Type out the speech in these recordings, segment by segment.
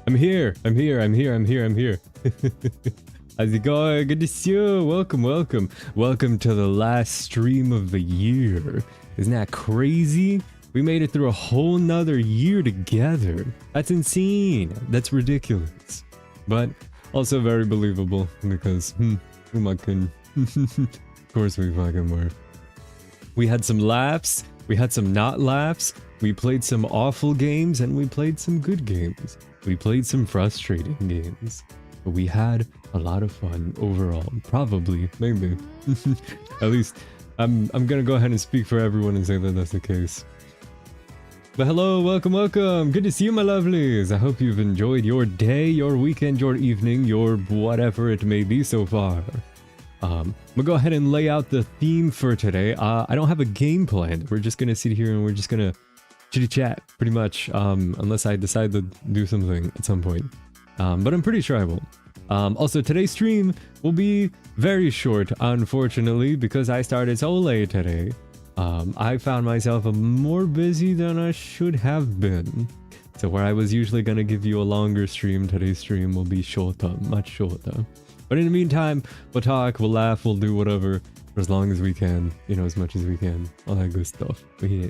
I'm here. I'm here. I'm here. I'm here. I'm here. How's it going? Good to see you. Welcome, welcome. Welcome to the last stream of the year. Isn't that crazy? We made it through a whole nother year together. That's insane. That's ridiculous. But also very believable because, who am I kidding? Of course we fucking were. We had some laughs. We had some not laughs. We played some awful games and we played some good games. We played some frustrating games. But we had a lot of fun overall. Probably, maybe. At least, I'm gonna go ahead and speak for everyone and say that that's the case. But hello, welcome, welcome. Good to see you, my lovelies. I hope you've enjoyed your day, your weekend, your evening, your whatever it may be so far. I'm gonna go ahead and lay out the theme for today. I don't have a game planned. We're just gonna sit here and we're just gonna chitty chat, pretty much. Unless I decide to do something at some point. But I'm pretty sure I will. Also, today's stream will be very short, unfortunately, because I started so late today. I found myself more busy than I should have been. So where I was usually gonna give you a longer stream, today's stream will be shorter, much shorter. But in the meantime, we'll talk, we'll laugh, we'll do whatever for as long as we can, you know, as much as we can, all that good stuff. But yeah.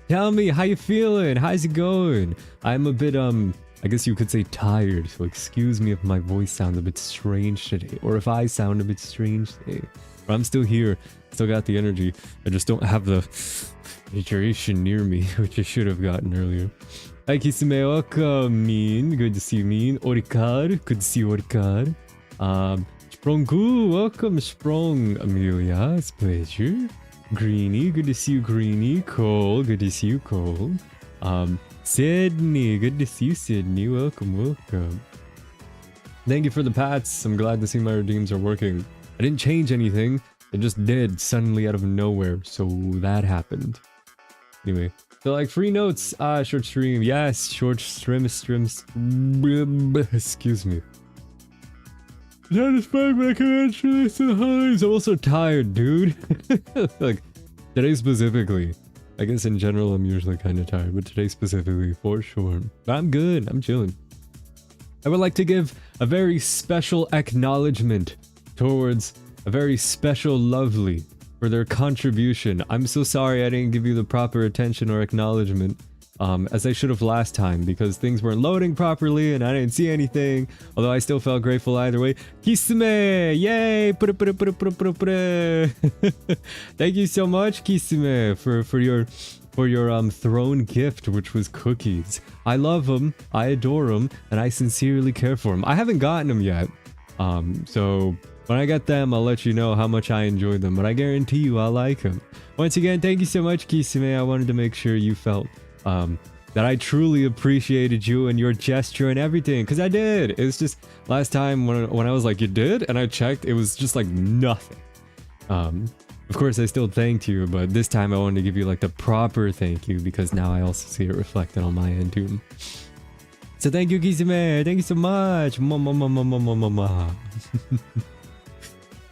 Tell me, how you feeling? How's it going? I'm a bit, I guess you could say tired, so excuse me if my voice sounds a bit strange today, or if I sound a bit strange today. But I'm still here, still got the energy. I just don't have the hydration near me, which I should have gotten earlier. Hi Kisame, welcome, Mean. Good to see you, Mean. Orikar, good to see you, Orikar. Sprongu, welcome, Sprong. Amelia, it's a pleasure. Greeny, good to see you, Greeny. Cole, good to see you, Cole. Sydney, good to see you, Sydney. Welcome, welcome. Thank you for the pats. I'm glad to see my redeems are working. I didn't change anything. It just did suddenly out of nowhere. So that happened. Anyway. So like free notes, short stream. Yes, short streams. Excuse me. Satisfied by convention to the holidays. I'm also tired, dude. Like today specifically. I guess in general I'm usually kind of tired, but today specifically for sure. I'm good. I'm chilling. I would like to give a very special acknowledgement towards a very special lovely for their contribution. I'm so sorry I didn't give you the proper attention or acknowledgement as I should have last time because things weren't loading properly and I didn't see anything, although I still felt grateful either way. Kisame! Yay! Thank you so much, Kisame, for your throne gift, which was cookies. I love them, I adore them, and I sincerely care for them. I haven't gotten them yet, so when I get them, I'll let you know how much I enjoyed them, but I guarantee you I'll like them. Once again, thank you so much, Kisame. I wanted to make sure you felt that I truly appreciated you and your gesture and everything, because I did. It was just last time when I was like, you did? And I checked, it was just like nothing. Of course, I still thanked you, but this time I wanted to give you like the proper thank you, because now I also see it reflected on my end too. So thank you, Kisame. Thank you so much.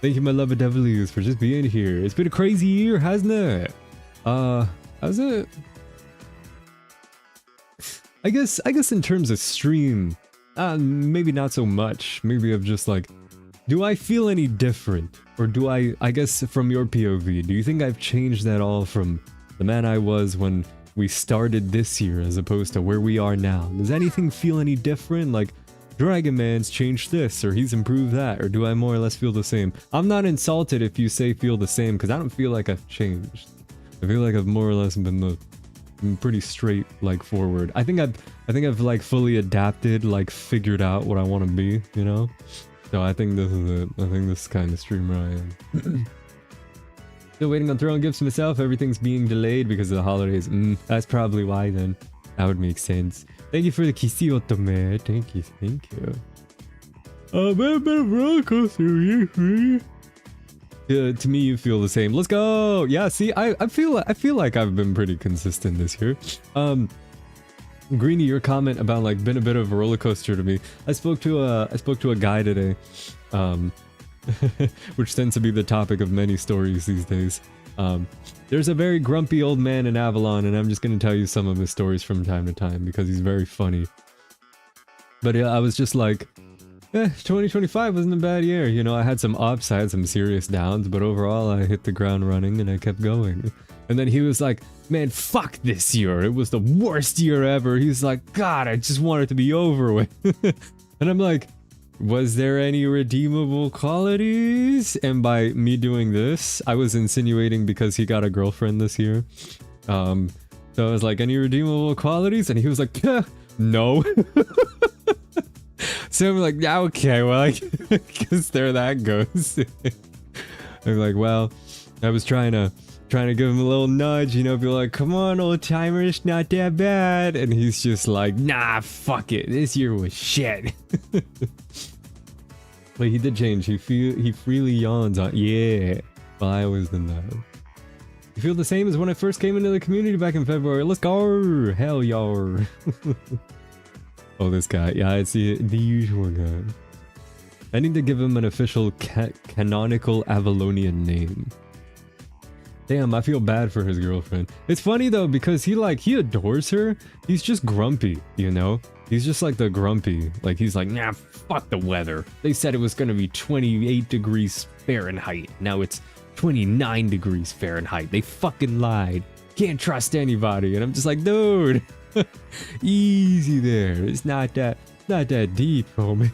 Thank you, my lovely devilies, for just being here. It's been a crazy year, hasn't it? Has it? I guess in terms of stream, maybe not so much. Maybe of just like, do I feel any different? Or do I guess from your POV, do you think I've changed at all from the man I was when we started this year as opposed to where we are now? Does anything feel any different? Like, Dragon Man's changed this, or he's improved that, or do I more or less feel the same? I'm not insulted if you say feel the same, because I don't feel like I've changed. I feel like I've more or less been pretty straight, like, forward. I think I've like fully adapted, like figured out what I want to be, you know? So I think this is it. I think this is kind of streamer I am. Still waiting on throne gifts myself. Everything's being delayed because of the holidays. That's probably why then. That would make sense. Thank you for the Kisi Otome. Thank you, thank you. A bit of roller coaster. To me, you feel the same. Let's go. Yeah, see, I feel like I've been pretty consistent this year. Greeny, your comment about like been a bit of a roller coaster to me. I spoke to a guy today, which tends to be the topic of many stories these days. There's a very grumpy old man in Avalon, and I'm just gonna tell you some of his stories from time to time because he's very funny. But yeah, I was just like, 2025 wasn't a bad year. You know, I had some ups, I had some serious downs, but overall I hit the ground running and I kept going. And then he was like, man, fuck this year. It was the worst year ever. He's like, God, I just want it to be over with. And I'm like, was there any redeemable qualities? And by me doing this, I was insinuating because he got a girlfriend this year. So I was like, any redeemable qualities? And he was like, no. So I'm like, yeah, okay, well, I guess there that goes. I'm like, well, I was trying to give him a little nudge, you know, be like, come on, old timer, it's not that bad. And he's just like, nah, fuck it, this year was shit. But he did change. He freely yawns on, yeah. Well, I always did that. You feel the same as when I first came into the community back in February. Let's go, hell yar. Oh, this guy. Yeah, it's the usual guy. I need to give him an official canonical Avalonian name. Damn, I feel bad for his girlfriend. It's funny though, because he adores her. He's just grumpy, you know? He's just like the grumpy. Like, he's like, nah, fuck the weather. They said it was gonna be 28 degrees Fahrenheit. Now it's 29 degrees Fahrenheit. They fucking lied. Can't trust anybody. And I'm just like, dude. Easy there. It's not that deep, homie.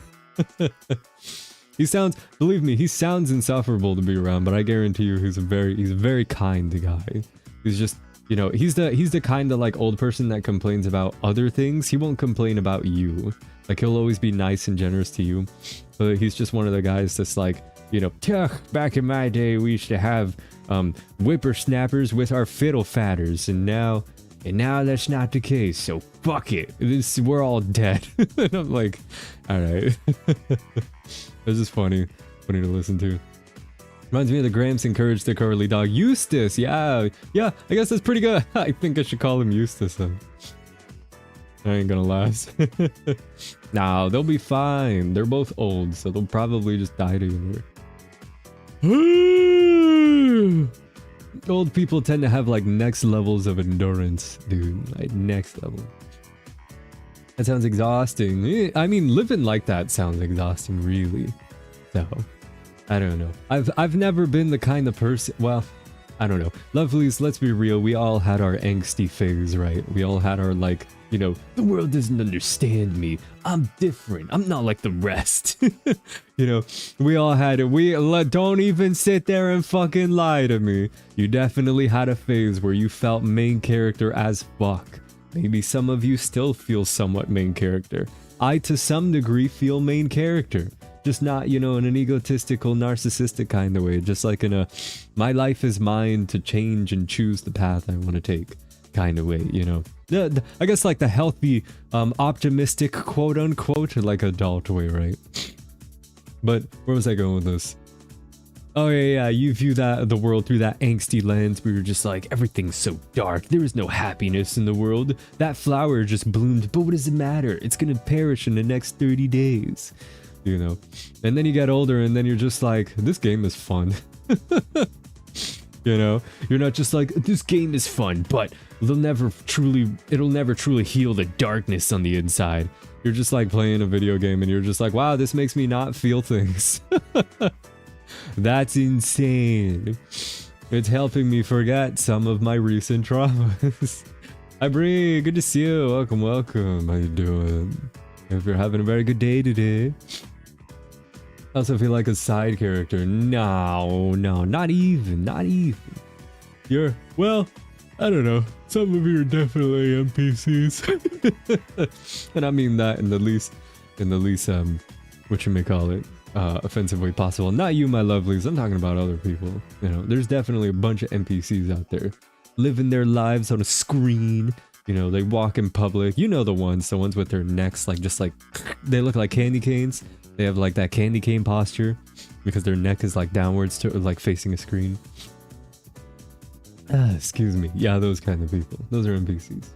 Believe me, he sounds insufferable to be around, but I guarantee you he's a very kind guy. He's just, you know, he's the kind of like old person that complains about other things. He won't complain about you. Like, he'll always be nice and generous to you. But he's just one of the guys that's like, you know, back in my day we used to have whippersnappers with our fiddle fatters, and now that's not the case, so fuck it. We're all dead. And I'm like, alright. This is funny to listen to. Reminds me of the Gramps encouraged the cowardly dog. Eustace, yeah, I guess that's pretty good. I think I should call him Eustace then. I ain't gonna last. Nah, they'll be fine. They're both old, so they'll probably just die together. Old people tend to have like next levels of endurance, dude. Like, next level. That sounds exhausting. I mean, living like that sounds exhausting, really. So, I don't know. I've never been the kind of person. Well, I don't know. Lovelies, let's be real. We all had our angsty phase, right? We all had our, like, you know, the world doesn't understand me. I'm different. I'm not like the rest. You know, we all had it. Don't even sit there and fucking lie to me. You definitely had a phase where you felt main character as fuck. Maybe some of you still feel somewhat main character. I, to some degree, feel main character. Just not, you know, in an egotistical, narcissistic kind of way. Just like in a, my life is mine to change and choose the path I want to take kind of way, you know. I guess like the healthy, optimistic, quote unquote, or like adult way, right? But where was I going with this? Oh yeah, you view the world through that angsty lens where you're just like, everything's so dark, there is no happiness in the world. That flower just bloomed, but what does it matter? It's gonna perish in the next 30 days. You know? And then you get older and then you're just like, this game is fun. You know? You're not just like, this game is fun, but it'll never truly heal the darkness on the inside. You're just like playing a video game and you're just like, wow, this makes me not feel things. That's insane. It's helping me forget some of my recent traumas. Hi Bree, good to see you. Welcome, welcome. How you doing? Hope you're having a very good day today. I also feel like a side character. No, not even. You're, well, I don't know. Some of you are definitely NPCs. And I mean that in the least, whatchamacallit, offensive way possible. Not you, my lovelies. I'm talking about other people. You know, there's definitely a bunch of NPCs out there living their lives on a screen. You know, they walk in public. You know the ones with their necks like just like they look like candy canes. They have like that candy cane posture because their neck is like downwards to like facing a screen. Excuse me. Yeah, those kind of people. Those are NPCs.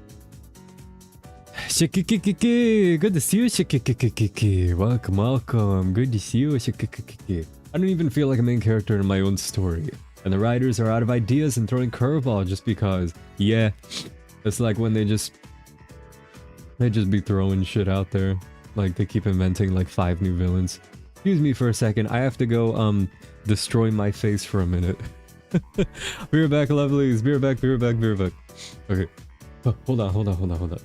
Shikikikiki. Good to see you, Shikikikiki. Welcome. Good to see you, Shikikikiki. I don't even feel like a main character in my own story. And the writers are out of ideas and throwing curveball just because. Yeah. It's like when they just be throwing shit out there. Like they keep inventing like 5 new villains. Excuse me for a second. I have to go destroy my face for a minute. Be right back, lovelies. Be right back. Be right back. Be right back. Okay. Oh, hold on.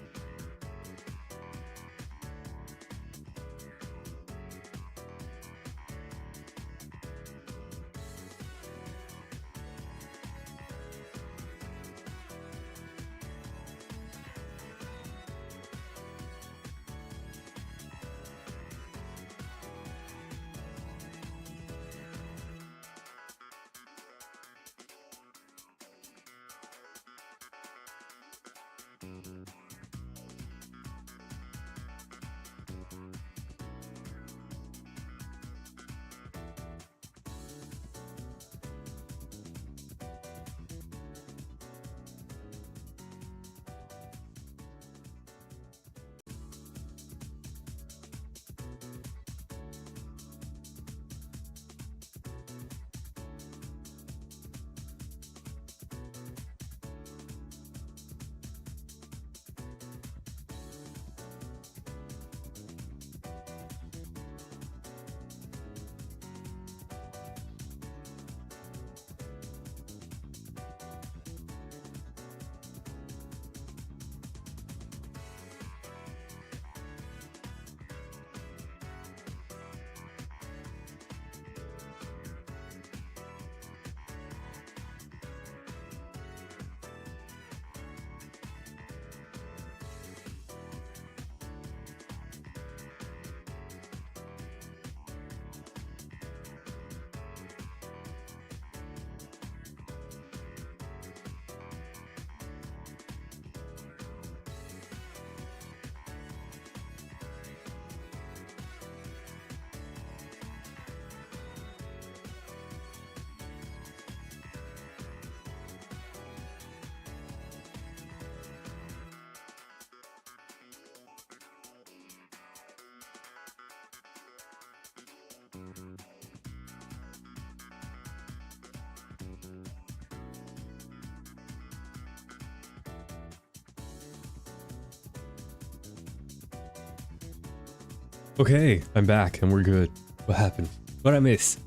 Okay, I'm back and we're good. What happened? What'd I miss?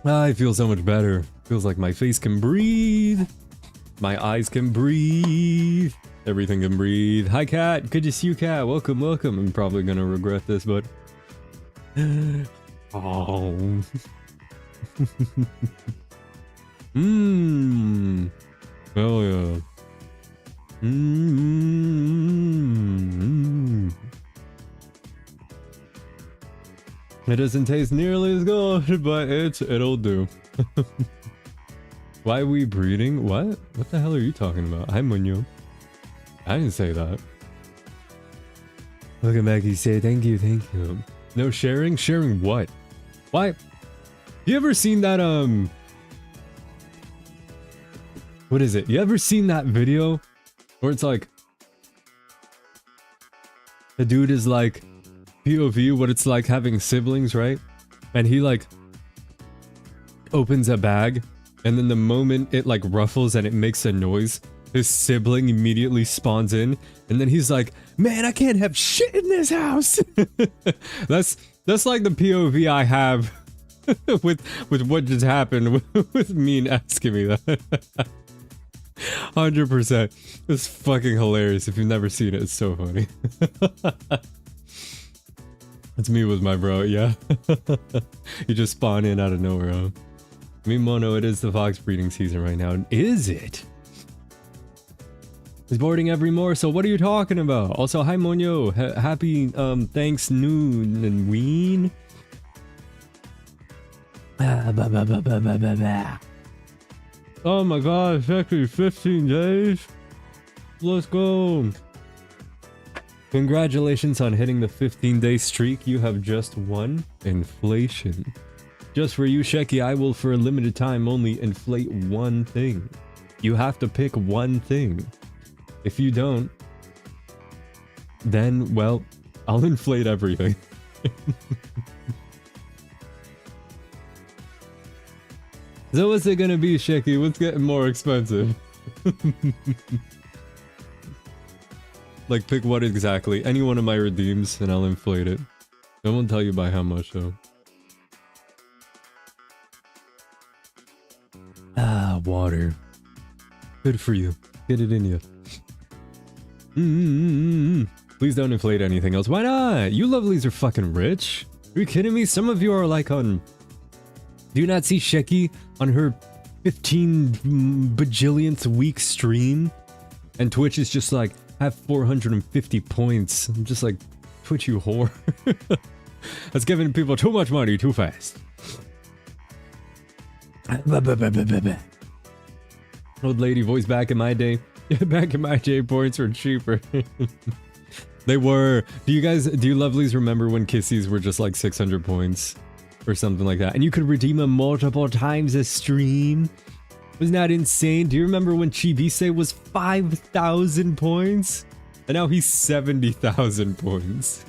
I feel so much better. Feels like my face can breathe. My eyes can breathe. Everything can breathe. Hi, Cat. Good to see you, Cat. Welcome, welcome. I'm probably gonna regret this, but... Oh. Mmm. Oh, yeah. Mmm. It doesn't taste nearly as good, but it'll do. Why are we breeding? What? What the hell are you talking about? Hi, Munyo. I didn't say that. Welcome back, Issei. Thank you, thank you. No sharing? Sharing what? Why? You ever seen that, what is it? You ever seen that video where it's like the dude is like POV, what it's like having siblings, right? And he like opens a bag, and then the moment it like ruffles and it makes a noise, his sibling immediately spawns in, and then he's like, man, I can't have shit in this house. that's like the POV I have with what just happened with me asking me that. 100%. It's fucking hilarious. If you've never seen it, it's so funny. It's me with my bro, yeah. You just spawn in out of nowhere, huh? Me, Mono, it is the fox breeding season right now. Is it? He's boarding every more, so what are you talking about? Also, hi, Monyo. Happy, thanks noon and ween. Oh my god, it's actually 15 days. Let's go. Congratulations on hitting the 15-day streak. You have just won inflation. Just for you, Sheki, I will for a limited time only inflate one thing. You have to pick one thing. If you don't, then, well, I'll inflate everything. So what's it gonna be, Sheki? What's getting more expensive? Like, pick what exactly. Any one of my redeems, and I'll inflate it. I won't tell you by how much, though. Ah, water. Good for you. Get it in you. Please don't inflate anything else. Why not? You lovelies are fucking rich. Are you kidding me? Some of you are like on... Do you not see Sheki on her 15 bajillionth week stream? And Twitch is just like, have 450 points. I'm just like, Twitch, you whore. That's giving people too much money too fast. Old lady voice back in my day. Back in my day, points were cheaper. They were. Do you lovelies remember when Kissies were just like 600 points? Or something like that. And you could redeem them multiple times a stream? Wasn't that insane? Do you remember when Chibise was 5,000 points? And now he's 70,000 points.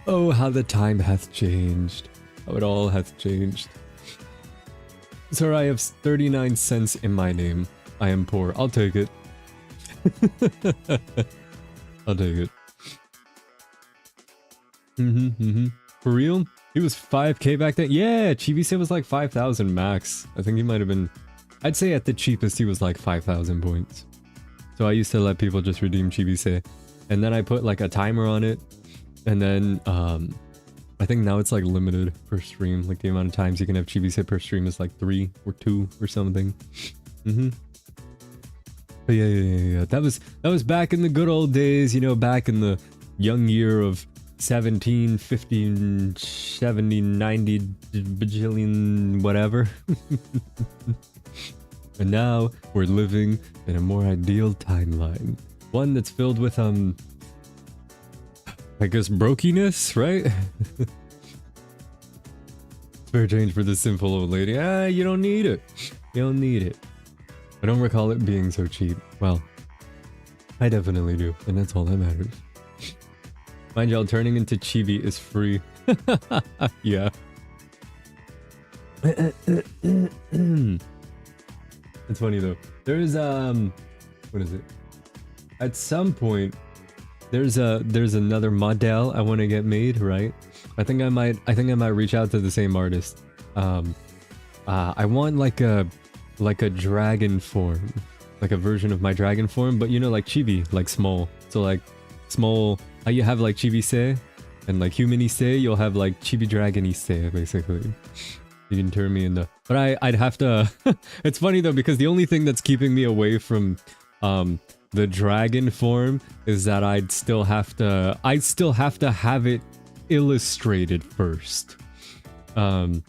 Oh, how the time hath changed. How it all hath changed. Sir, I have 39 cents in my name. I am poor. I'll take it. I'll take it. For real? He was 5k back then? Yeah, Chibise was like 5,000 max. I think he might have been... I'd say at the cheapest he was like 5,000 points. So I used to let people just redeem Chibise. And then I put like a timer on it. And then, I think now it's like limited per stream. Like the amount of times you can have Chibise per stream is like 3 or 2 or something. But yeah. That was back in the good old days, you know, back in the young year of 17, 15, 70, 90 bajillion, whatever. And now we're living in a more ideal timeline. One that's filled with, I guess brokiness, right? Fair change for this simple old lady. Ah, you don't need it. You don't need it. I don't recall it being so cheap. Well, I definitely do, and that's all that matters. Mind y'all, turning into Chibi is free. Yeah. It's funny though. There's what is it? At some point, there's another model I want to get made, right? I think I might reach out to the same artist. I want like a dragon form, like a version of my dragon form, but you know, like Chibi, like small. So like small. How you have like Chibi-se and like human Issei, you'll have like Chibi Dragon Issei, basically. You can turn me into... But I'd have to... It's funny though, because the only thing that's keeping me away from the dragon form is that I'd still have to have it illustrated first. And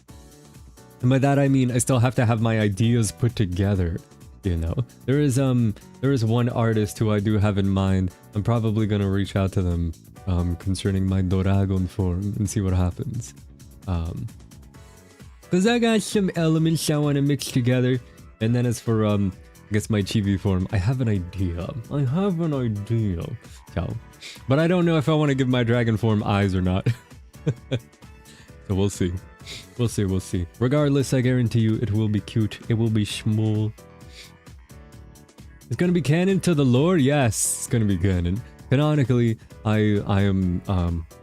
by that I mean I still have to have my ideas put together, you know. There is one artist who I do have in mind. I'm probably gonna reach out to them concerning my Dragon form and see what happens. Cause I got some elements I want to mix together. And then as for I guess my Chibi form, I have an idea. So, but I don't know if I want to give my dragon form eyes or not. So we'll see. We'll see. Regardless, I guarantee you it will be cute. It will be small. It's gonna be canon to the lore? Yes, it's gonna be canon. Canonically, I am,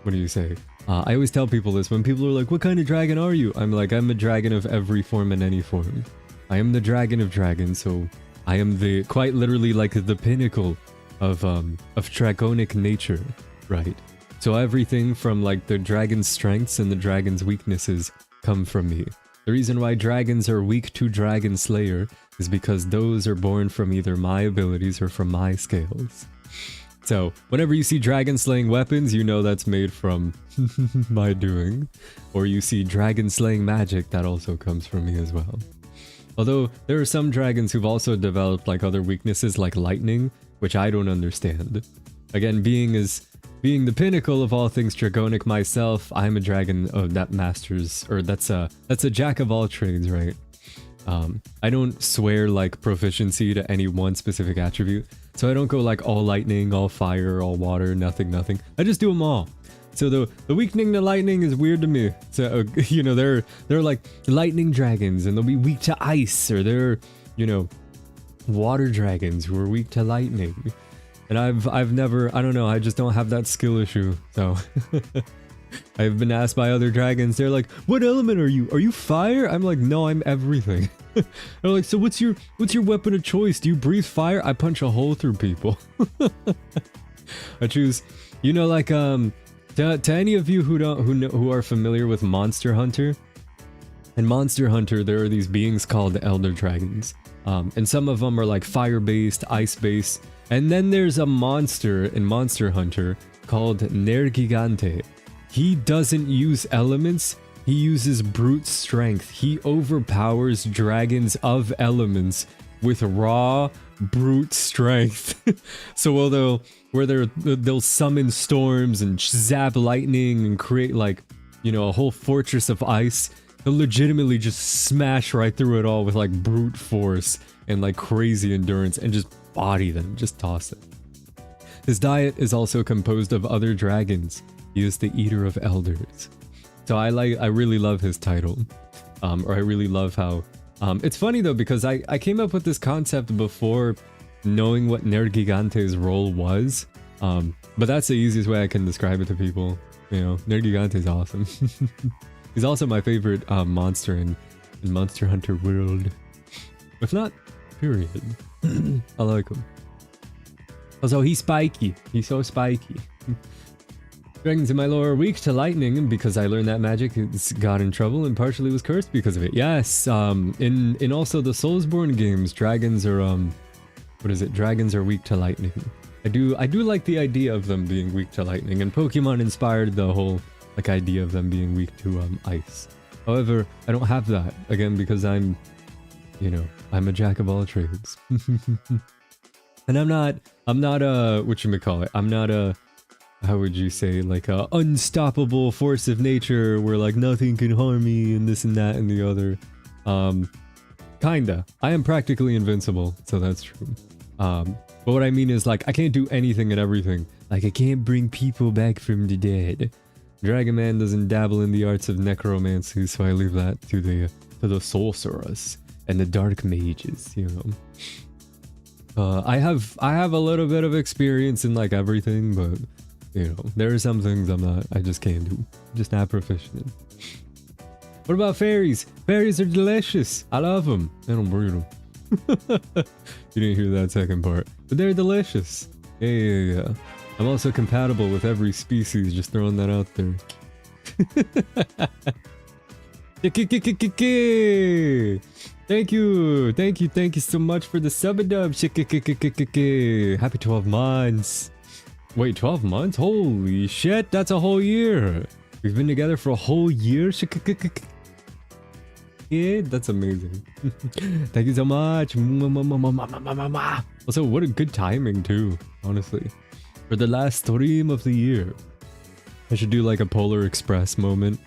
what do you say? I always tell people this when people are like, what kind of dragon are you? I'm like, I'm a dragon of every form and any form. I am the dragon of dragons, so I am the, quite literally like the pinnacle of draconic nature, right? So everything from like the dragon's strengths and the dragon's weaknesses come from me. The reason why dragons are weak to Dragon Slayer is because those are born from either my abilities or from my scales. So, whenever you see dragon slaying weapons, you know that's made from my doing. Or you see dragon slaying magic, that also comes from me as well. Although, there are some dragons who've also developed like other weaknesses like lightning, which I don't understand. Again, being the pinnacle of all things draconic myself, I'm a dragon that masters, or that's a jack of all trades, right? I don't swear like proficiency to any one specific attribute, so I don't go like all lightning, all fire, all water, nothing. I just do them all. So the weakening to lightning is weird to me. So you know, they're like lightning dragons, and they'll be weak to ice, or they're, you know, water dragons who are weak to lightning. And I've never, I don't know, I just don't have that skill issue, so. I've been asked by other dragons, they're like, what element are you? Are you fire? I'm like, no, I'm everything. They're like, so what's your weapon of choice? Do you breathe fire? I punch a hole through people. I choose, you know, like, to any of you who are familiar with Monster Hunter, in Monster Hunter, there are these beings called Elder Dragons. And some of them are like fire-based, ice-based. And then there's a monster in Monster Hunter called Nergigante. He doesn't use elements, he uses brute strength. He overpowers dragons of elements with raw, brute strength. So they'll summon storms and zap lightning and create like, you know, a whole fortress of ice, they'll legitimately just smash right through it all with like brute force and like crazy endurance and just body them, just toss it. His diet is also composed of other dragons. He is the Eater of Elders. So I really love his title. Or I really love how... it's funny though, because I came up with this concept before knowing what Nergigante's role was. But that's the easiest way I can describe it to people. You know, Nergigante's awesome. He's also my favorite monster in Monster Hunter world. If not, period. I like him. Also, he's spiky. He's so spiky. Dragons in my lore are weak to lightning, and because I learned that magic, it's got in trouble and partially was cursed because of it. Yes, in also the Soulsborne games, dragons are what is it? Dragons are weak to lightning. I do like the idea of them being weak to lightning, and Pokemon inspired the whole like idea of them being weak to ice. However, I don't have that again because I'm, you know, I'm a jack of all trades. And I'm not whatchamacallit, I'm not a, how would you say, like a unstoppable force of nature where like nothing can harm me and this and that and the other. Kinda. I am practically invincible, so that's true. But what I mean is like I can't do anything and everything. Like I can't bring people back from the dead. Dragon Man doesn't dabble in the arts of necromancy, so I leave that to the sorcerers and the dark mages, you know. I have a little bit of experience in like everything, but you know, there are some things I just can't do. Just not proficient in. What about fairies? Fairies are delicious. I love them. I don't breed them. You didn't hear that second part, but they're delicious. Yeah. I'm also compatible with every species, just throwing that out there. Thank you so much for the sub-a-dub. Happy 12 months. Wait, 12 months? Holy shit, that's a whole year. We've been together for a whole year? Yeah, that's amazing. Thank you so much. Also, what a good timing too, honestly. For the last stream of the year. I should do like a Polar Express moment,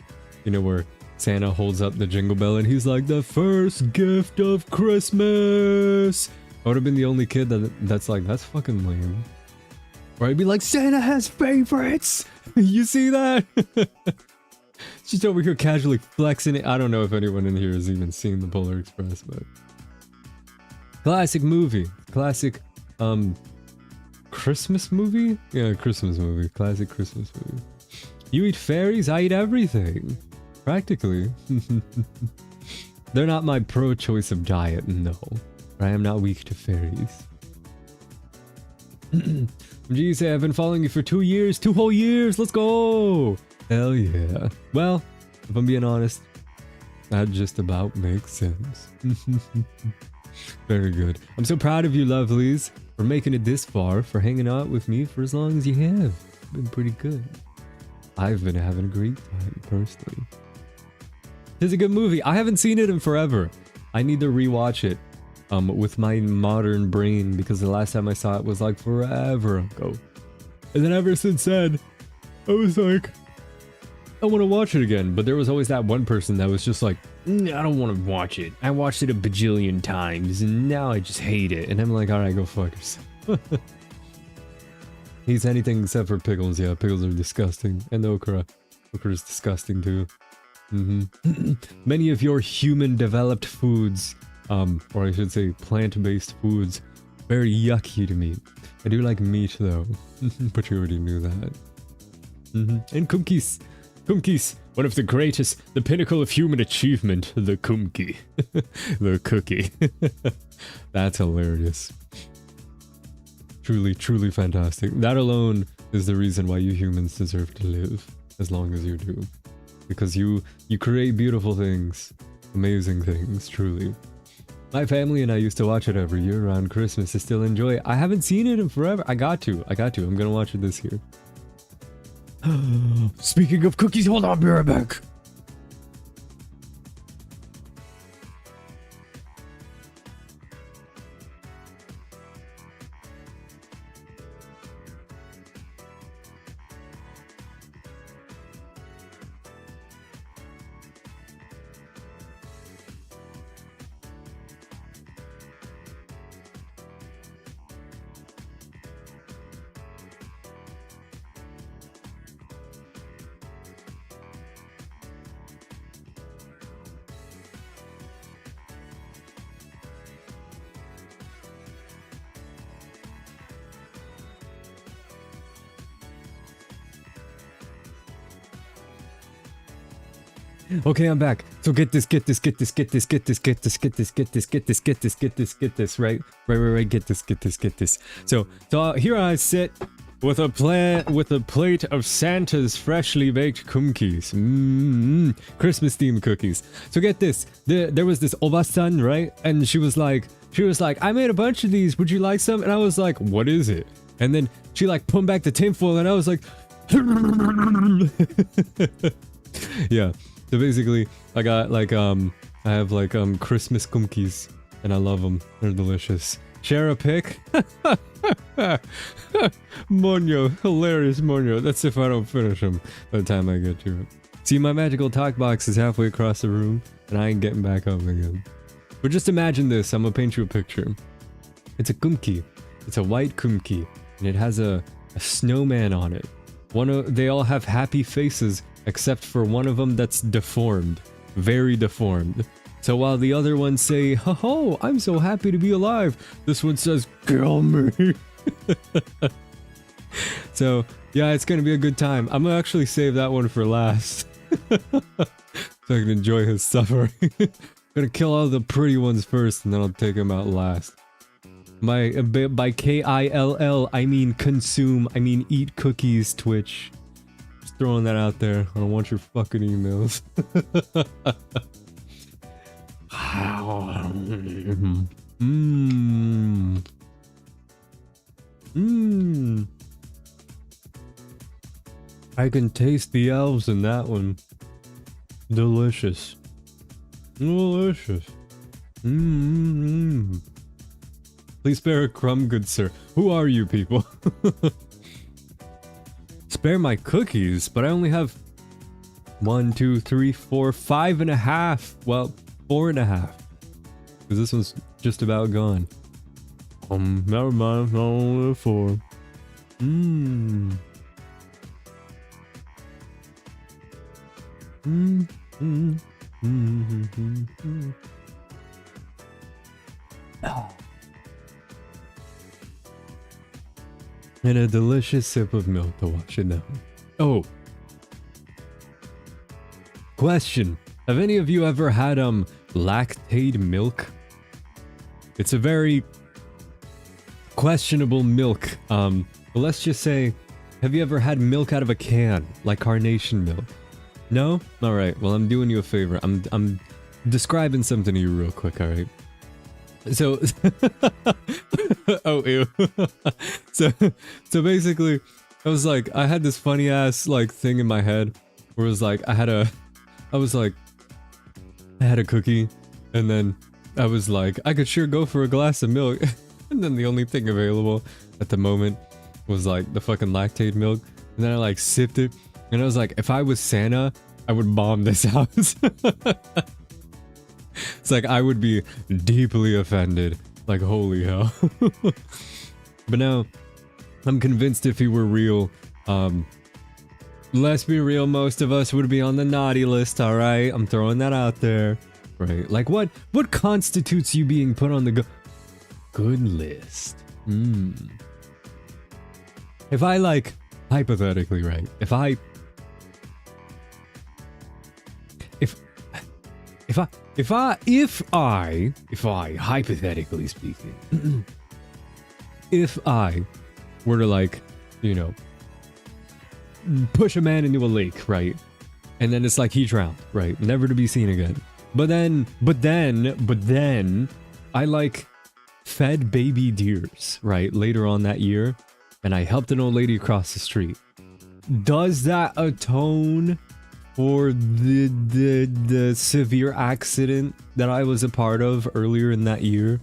you know, where Santa holds up the jingle bell and he's like, the first gift of Christmas. I would have been the only kid that's like, that's fucking lame. Or I'd be like, Santa has favorites. You see that? She's over here casually flexing it. I don't know if anyone in here has even seen the Polar Express, but classic movie. Classic Christmas movie? Yeah, Christmas movie. Classic Christmas movie. You eat fairies, I eat everything. Practically. They're not my pro-choice of diet, no. But I am not weak to fairies. Geez, I've been following you for 2 years. 2 whole years! Let's go! Hell yeah. Well, if I'm being honest, that just about makes sense. Very good. I'm so proud of you, lovelies, for making it this far, for hanging out with me for as long as you have. It's been pretty good. I've been having a great time, personally. It's a good movie. I haven't seen it in forever. I need to rewatch it with my modern brain, because the last time I saw it was like forever ago. And then ever since then, I was like, I want to watch it again. But there was always that one person that was just like, I don't want to watch it. I watched it a bajillion times and now I just hate it. And I'm like, alright, go fuck yourself. He's anything except for pickles. Yeah, pickles are disgusting. And okra. Okra is disgusting too. Many of your human developed foods, or I should say plant-based foods, Very yucky to me. I do like meat though, but you already knew that. And cookies. Cookies, one of the greatest, the pinnacle of human achievement, the cookie. The cookie. That's hilarious. Truly, truly fantastic. That alone is the reason why you humans deserve to live as long as you do. Because you create beautiful things, amazing things, truly. My family and I used to watch it every year around Christmas to still enjoy it. I haven't seen it in forever. I got to. I'm gonna watch it this year. Speaking of cookies, hold on, be right back. Okay, I'm back. So get this, right? Get this, get this. So here I sit with a plate of Santa's freshly baked cookies. Christmas themed cookies. So get this. There was this obasan, right? And she was like, I made a bunch of these. Would you like some? And I was like, what is it? And then she like put back the tinfoil, and I was like, yeah. So basically, I got like I have like Christmas cookies, and I love them. They're delicious. Share a pic? Monyo, hilarious Monyo. That's if I don't finish them by the time I get to it. See, my magical talk box is halfway across the room, and I ain't getting back up again. But just imagine this. I'm gonna paint you a picture. It's a kumki. It's a white kumki, and it has a snowman on it. They all have happy faces, except for one of them that's deformed. Very deformed. So while the other ones say, ho ho, I'm so happy to be alive, this one says, kill me. So, yeah, it's gonna be a good time. I'm gonna actually save that one for last. So I can enjoy his suffering. Gonna kill all the pretty ones first, and then I'll take him out last. By K-I-L-L, I mean consume, I mean eat cookies, Twitch. Just throwing that out there. I don't want your fucking emails. I can taste the elves in that one. Delicious. Delicious. Please spare a crumb, good sir. Who are you people? Spare my cookies, but I only have 1, 2, 3, 4, 5.5. Well, 4.5. Because this one's just about gone. Never mind, only 4. And a delicious sip of milk to wash it down. Oh. Question. Have any of you ever had lactate milk? It's a very questionable milk. But let's just say, have you ever had milk out of a can, like carnation milk? No? Alright, well I'm doing you a favor. I'm describing something to you real quick, alright? So oh ew. so basically I had this funny ass like thing in my head where it was like I had a cookie, and then I was like, I could sure go for a glass of milk. And then the only thing available at the moment was like the fucking lactate milk, and then I like sipped it, and I was like, if I was Santa, I would bomb this house. It's like I would be deeply offended. Like, holy hell. But now, I'm convinced if he were real, let's be real, most of us would be on the naughty list, alright? I'm throwing that out there. Right, like what constitutes you being put on the good list. If I like, hypothetically, right? If I hypothetically speaking, if I were to like, you know, push a man into a lake, right? And then it's like he drowned, right? Never to be seen again. But then, I like fed baby deers, right? Later on that year, and I helped an old lady across the street. Does that atone for the severe accident that I was a part of earlier in that year?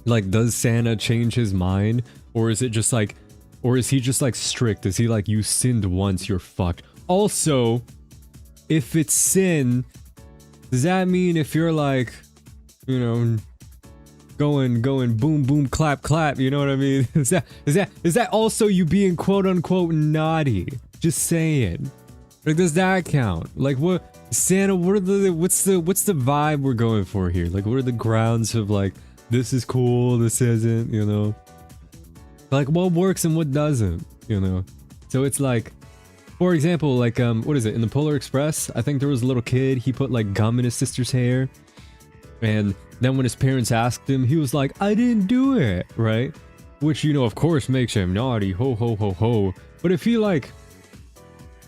Like, does Santa change his mind? Or is it just like, or is he just like strict? Is he like, you sinned once, you're fucked? Also, if it's sin, does that mean if you're like, you know, going boom boom clap clap, you know what I mean? Is that also you being quote unquote naughty? Just saying. Like, does that count? Like, what, Santa, what's the vibe we're going for here? Like, what are the grounds of like, this is cool, this isn't, you know? Like, what works and what doesn't, you know? So it's like, for example, like, what is it? In the Polar Express, I think there was a little kid, he put like gum in his sister's hair. And then when his parents asked him, he was like, I didn't do it, right? Which, you know, of course makes him naughty, ho ho ho ho. But if he like,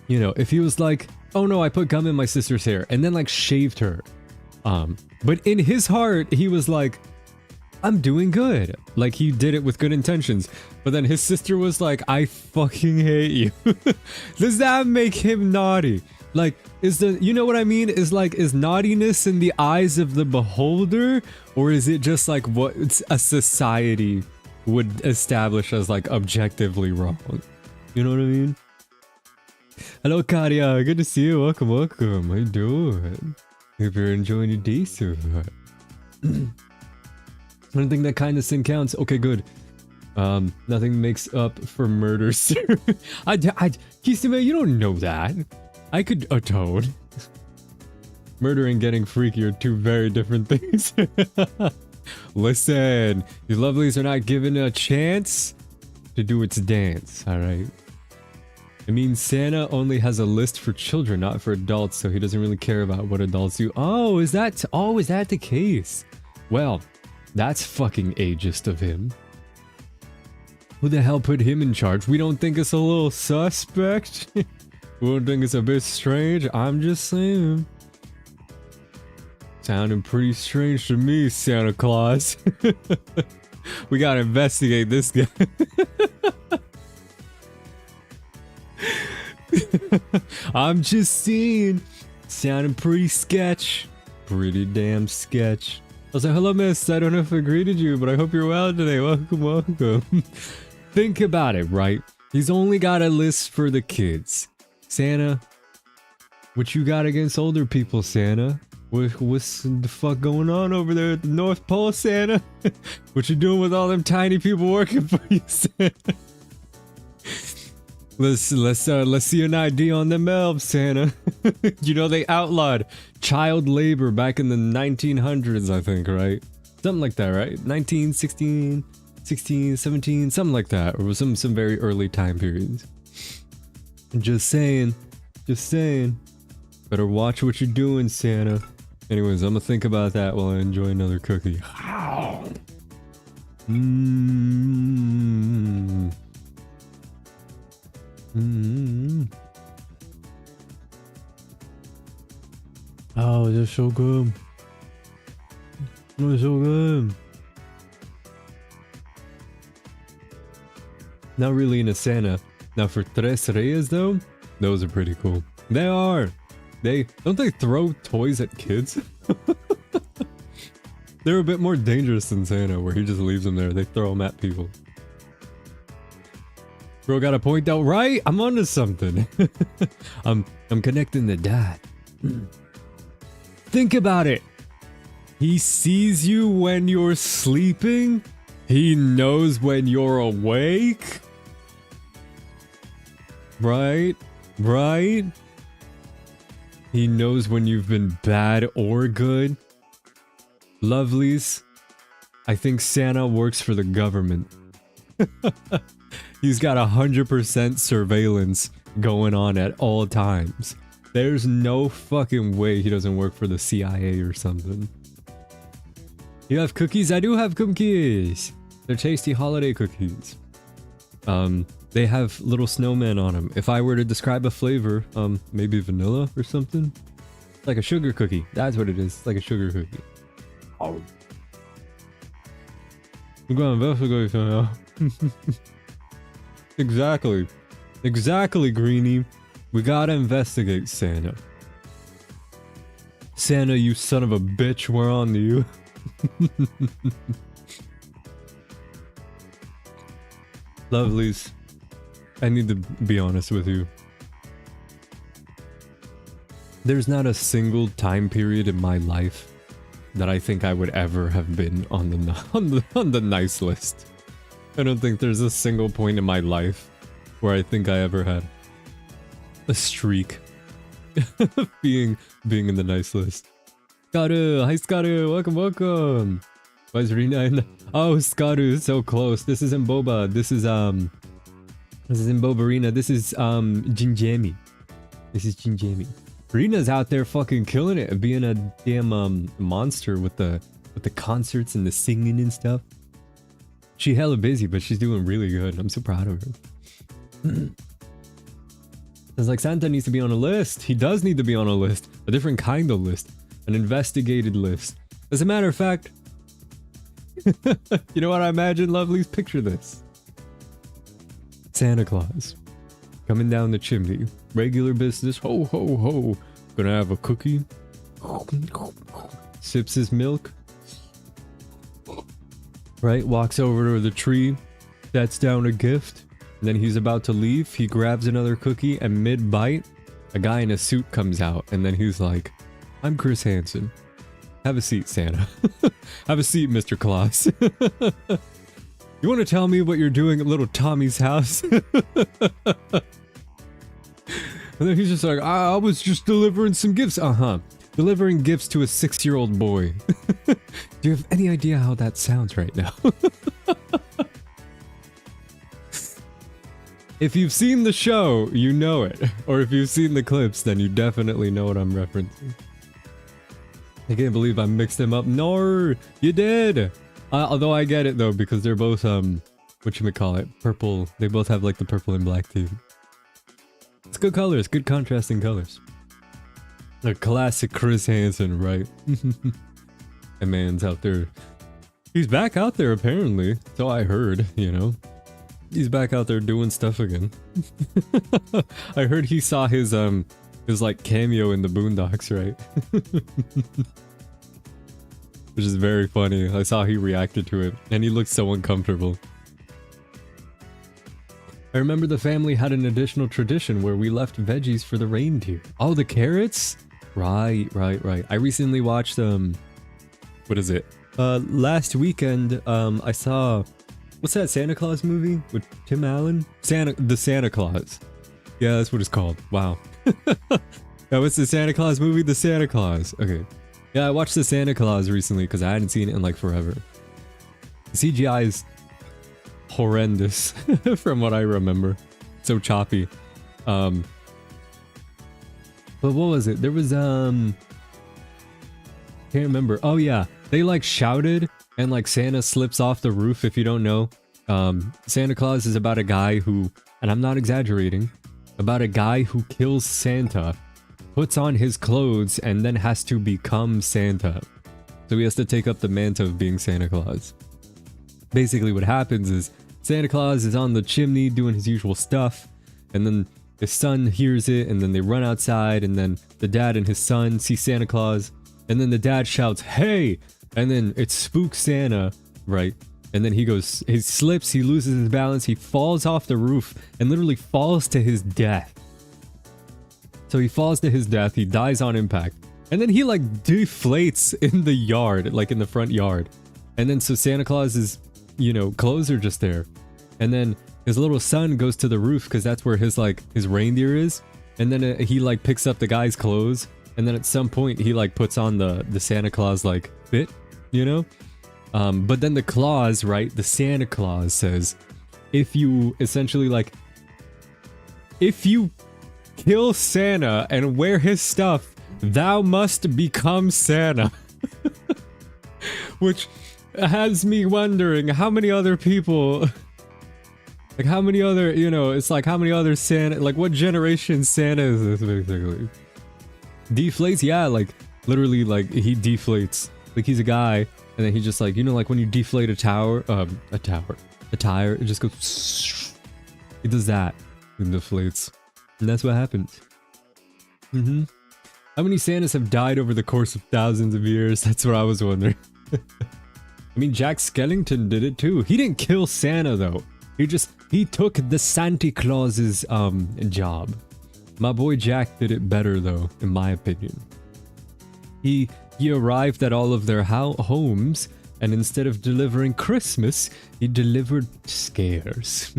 you know, if he was like, oh no, I put gum in my sister's hair, and then like shaved her. But in his heart, he was like, I'm doing good. Like, he did it with good intentions. But then his sister was like, I fucking hate you. Does that make him naughty? Like, is the, you know what I mean? Is like, is naughtiness in the eyes of the beholder? Or is it just like what a society would establish as like objectively wrong? You know what I mean? Hello, Kadia. Good to see you. Welcome, welcome. How you doing? Hope you're enjoying your day so far. I don't think that kind of sin counts. Okay, good. Nothing makes up for murder, sir. Kisame, you don't know that. I could atone. Murder and getting freaky are two very different things. Listen, you lovelies are not given a chance to do its dance, alright? It means Santa only has a list for children, not for adults, so he doesn't really care about what adults do. Oh, is that the case? Well, that's fucking ageist of him. Who the hell put him in charge? We don't think it's a little suspect? We don't think it's a bit strange? I'm just saying. Sounding pretty strange to me, Santa Claus. We gotta investigate this guy. I'm just saying. Sounding pretty sketch. Pretty damn sketch. I was like, hello, miss. I don't know if I greeted you, but I hope you're well today. Welcome, welcome. Think about it, right? He's only got a list for the kids. Santa, what you got against older people, Santa? What's the fuck going on over there at the North Pole, Santa? What you doing with all them tiny people working for you, Santa? Let's see an ID on them elves, Santa. You know, they outlawed child labor back in the 1900s, I think, right? Something like that, right? 1916, 16, 17, something like that, or some very early time periods. Just saying, better watch what you're doing, Santa. Anyways, I'm gonna think about that while I enjoy another cookie. Oh, they're so good. They're so good. Not really into Santa. Now for Tres Reyes though, those are pretty cool. They are. Don't they throw toys at kids? They're a bit more dangerous than Santa, where he just leaves them there. They throw them at people. Bro got a point out, right? I'm onto something. I'm connecting the dot. Think about it. He sees you when you're sleeping. He knows when you're awake. Right? Right? He knows when you've been bad or good. Lovelies, I think Santa works for the government. He's got 100% surveillance going on at all times. There's no fucking way he doesn't work for the CIA or something. You have cookies? I do have cookies! They're tasty holiday cookies. They have little snowmen on them. If I were to describe a flavor, maybe vanilla or something? Like a sugar cookie. That's what it is. Like a sugar cookie. Oh. We're gonna investigate Santa. Exactly. Exactly, Greenie. We gotta investigate Santa. Santa, you son of a bitch, we're on to you. Lovelies, I need to be honest with you. There's not a single time period in my life that I think I would ever have been on the nice list. I don't think there's a single point in my life where I think I ever had a streak being in the nice list. Skaru, hi Skaru, welcome. Why is Rina in the... Oh, Skaru is so close. This isn't Boba. This is Bobarina. This is Jinjami. This is Jinjami. Rina's out there fucking killing it, being a damn monster with the concerts and the singing and stuff. She hella busy, but she's doing really good. I'm so proud of her. It's like Santa needs to be on a list. He does need to be on a list. A different kind of list. An investigated list. As a matter of fact, you know what I imagine, lovelies? Picture this. Santa Claus. Coming down the chimney. Regular business. Ho, ho, ho. Gonna have a cookie. Sips his milk. Right? Walks over to the tree. Sets down a gift. And then he's about to leave. He grabs another cookie and mid-bite, a guy in a suit comes out. And then he's like, I'm Chris Hansen. Have a seat, Santa. Have a seat, Mr. Claus. You want to tell me what you're doing at little Tommy's house? And then he's just like, I was just delivering some gifts. Delivering gifts to a 6-year-old boy. Do you have any idea how that sounds right now? If you've seen the show, you know it. Or if you've seen the clips, then you definitely know what I'm referencing. I can't believe I mixed them up. No, you did. Although I get it though, because they're both whatchamacallit, purple. They both have like the purple and black theme. It's good colors, good contrasting colors. A classic Chris Hansen, right? A man's out there. He's back out there apparently. So I heard, you know. He's back out there doing stuff again. I heard he saw his like cameo in the Boondocks, right? Which is very funny. I saw he reacted to it and he looked so uncomfortable. I remember the family had an additional tradition where we left veggies for the reindeer. Oh, the carrots? Right. I recently watched what is it? Last weekend I saw, what's that Santa Claus movie with Tim Allen? The Santa Claus. Yeah, that's what it's called. Wow. Yeah, what's the Santa Claus movie? The Santa Claus. Okay. Yeah, I watched the Santa Claus recently because I hadn't seen it in like forever. The CGI is horrendous from what I remember. So choppy. But what was it? There was can't remember. Oh yeah, they like shouted and like Santa slips off the roof. If you don't know, Santa Claus is about a guy who, and I'm not exaggerating, about a guy who kills Santa, puts on his clothes, and then has to become Santa. So he has to take up the mantle of being Santa Claus. Basically what happens is Santa Claus is on the chimney doing his usual stuff, and then his son hears it, and then they run outside, and then the dad and his son see Santa Claus, and then the dad shouts, "Hey!" And then it spooks Santa, right? And then he goes, he slips, he loses his balance, he falls off the roof, and literally falls to his death. So he falls to his death, he dies on impact. And then he like deflates in the yard, like in the front yard. And then so Santa Claus's, you know, clothes are just there. And then his little son goes to the roof because that's where his like, his reindeer is. And then he like picks up the guy's clothes. And then at some point he like puts on the Santa Claus like fit, you know? But then the clause, right? The Santa Claus says, if you essentially like, if you kill Santa and wear his stuff, thou must become Santa. Which has me wondering how many other people, like how many other, you know, it's like how many other Santa, like what generation Santa is this basically? Deflates? Yeah, like literally like he deflates. Like he's a guy and then he just like, you know, like when you deflate a tire, it just goes, it does that. It deflates. And that's what happens. How many Santas have died over the course of thousands of years? That's what I was wondering. I mean, Jack Skellington did it too. He didn't kill Santa though. He took the Santa Claus's job. My boy Jack did it better though, in my opinion. He arrived at all of their homes, and instead of delivering Christmas, he delivered scares.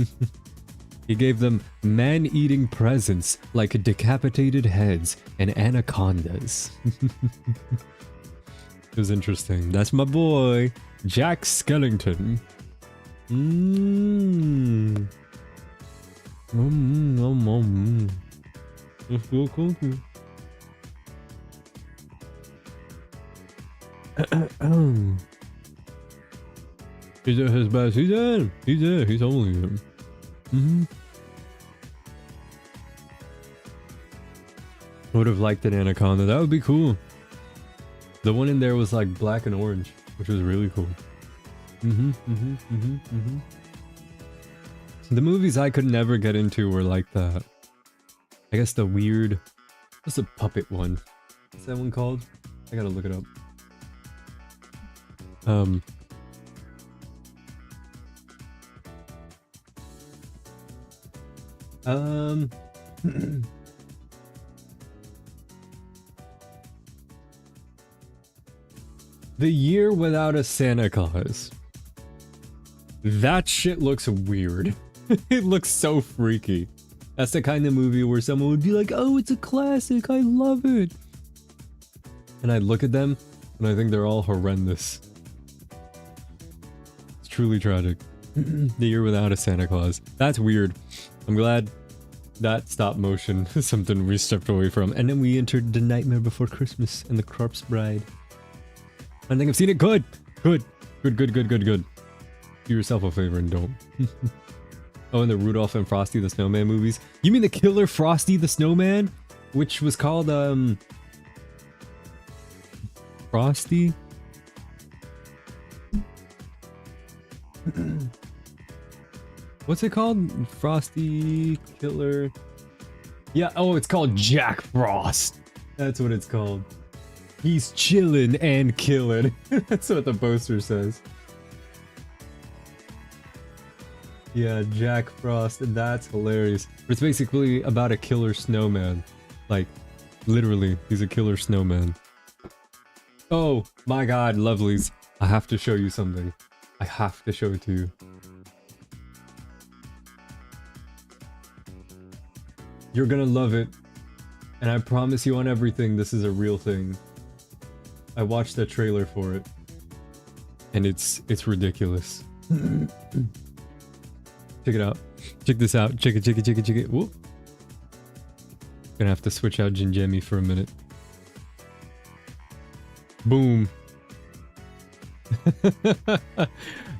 He gave them man-eating presents like decapitated heads and anacondas. It was interesting. That's my boy, Jack Skellington. That's so cool. He's at his best. He's in. He's only in. Would have liked an anaconda. That would be cool. The one in there was like black and orange, which was really cool. The movies I could never get into were like that. I guess the weird... What's the puppet one? What's that one called? I gotta look it up. The Year Without a Santa Claus. That shit looks weird. It looks so freaky. That's the kind of movie where someone would be like, oh, it's a classic, I love it. And I'd look at them, and I think they're all horrendous. It's truly tragic. The Year Without a Santa Claus. That's weird. I'm glad that stop motion is something we stepped away from. And then we entered The Nightmare Before Christmas and The Corpse Bride. I think I've seen it. Good. Do yourself a favor and don't. Oh, and the Rudolph and Frosty the Snowman movies. You mean the Killer Frosty the Snowman? Which was called, Frosty? What's it called? Frosty Killer... Yeah, oh, it's called Jack Frost. That's what it's called. He's chillin' and killin'. That's what the poster says. Yeah, Jack Frost, and that's hilarious. It's basically about a killer snowman. Like, literally, he's a killer snowman. Oh, my god, lovelies. I have to show you something. I have to show it to you. You're gonna love it. And I promise you on everything, this is a real thing. I watched the trailer for it. And it's ridiculous. Check it out. Check this out. Check it. Whoop. Gonna have to switch out Jinjemi for a minute. Boom.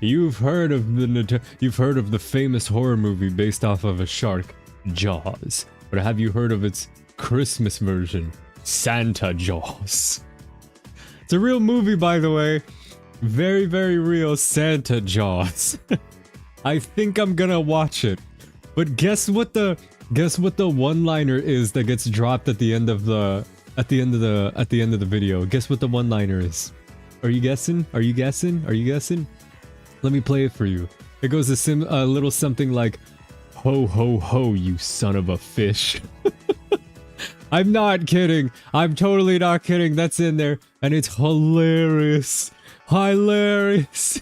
You've heard of the famous horror movie based off of a shark, Jaws. But have you heard of its Christmas version, Santa Jaws? It's a real movie, by the way. Very, very real Santa Jaws. I think I'm gonna watch it. But guess what the one-liner is that gets dropped at the end of the video. Guess what the one-liner is? Are you guessing? Are you guessing? Let me play it for you. It goes a little something like, ho ho ho, you son of a fish. I'm not kidding. I'm totally not kidding. That's in there. And it's hilarious. Hilarious.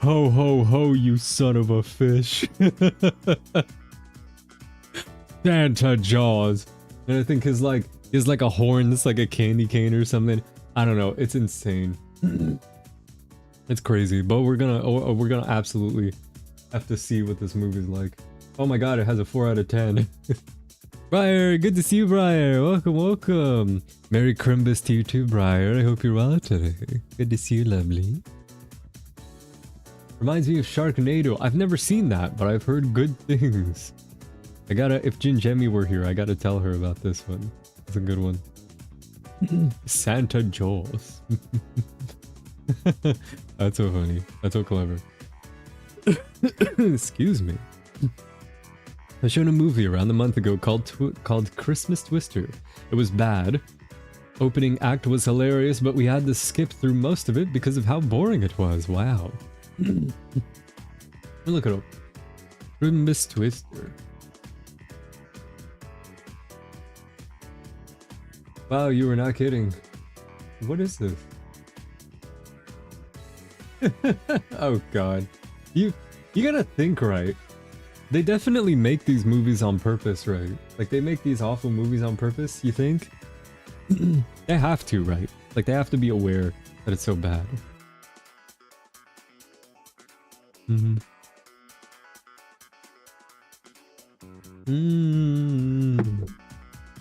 Ho ho ho, you son of a fish. Santa Jaws. And I think he has like a horn that's like a candy cane or something. I don't know. It's insane. It's crazy, but we're gonna absolutely have to see what this movie's like. Oh my god, it has a 4 out of 10. Briar, good to see you, Briar. Welcome, welcome. Merry Crimbus to you too, Briar. I hope you're well today. Good to see you, lovely. Reminds me of Sharknado. I've never seen that, but I've heard good things. I gotta, if Jinjemi were here, I gotta tell her about this one. It's a good one. Santa Jaws. That's so funny. That's so clever. Excuse me. I showed a movie around a month ago called Christmas Twister. It was bad. Opening act was hilarious, but we had to skip through most of it because of how boring it was. Wow. Look it up. Christmas Twister. Wow, you were not kidding. What is this? Oh god. You gotta think right. They definitely make these movies on purpose, right? Like they make these awful movies on purpose, you think? They have to, right? Like they have to be aware that it's so bad.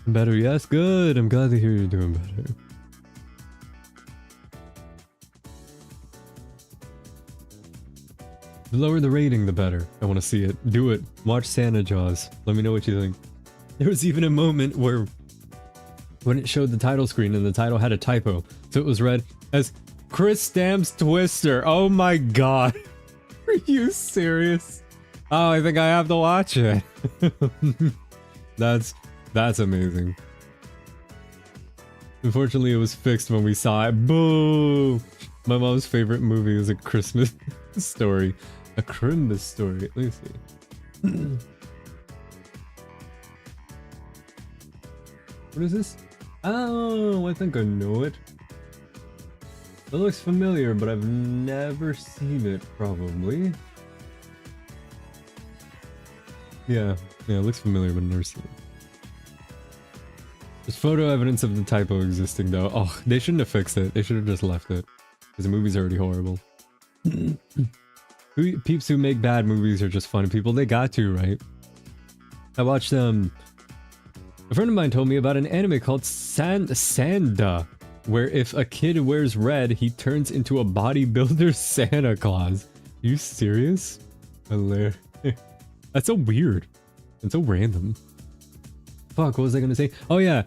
Better, yes, good. I'm glad to hear you're doing better. The lower the rating, the better. I want to see it. Do it. Watch Santa Jaws. Let me know what you think. There was even a moment where when it showed the title screen and the title had a typo. So it was read as Chris Stamps Twister. Oh my god. Are you serious? Oh, I think I have to watch it. That's amazing. Unfortunately, it was fixed when we saw it. Boo! My mom's favorite movie is A Christmas Story. A Christmas Story. Let me see. What is this? Oh, I think I know it. It looks familiar, but I've never seen it, probably. Yeah, it looks familiar, but I've never seen it. There's photo evidence of the typo existing, though. Oh, they shouldn't have fixed it. They should have just left it. Because the movie's already horrible. Peeps who make bad movies are just funny people. They got to, right? I watched, a friend of mine told me about an anime called Sanda, where if a kid wears red, he turns into a bodybuilder Santa Claus. Are you serious? Hilarious. That's so weird. It's so random. Fuck, what was I gonna say? Oh yeah.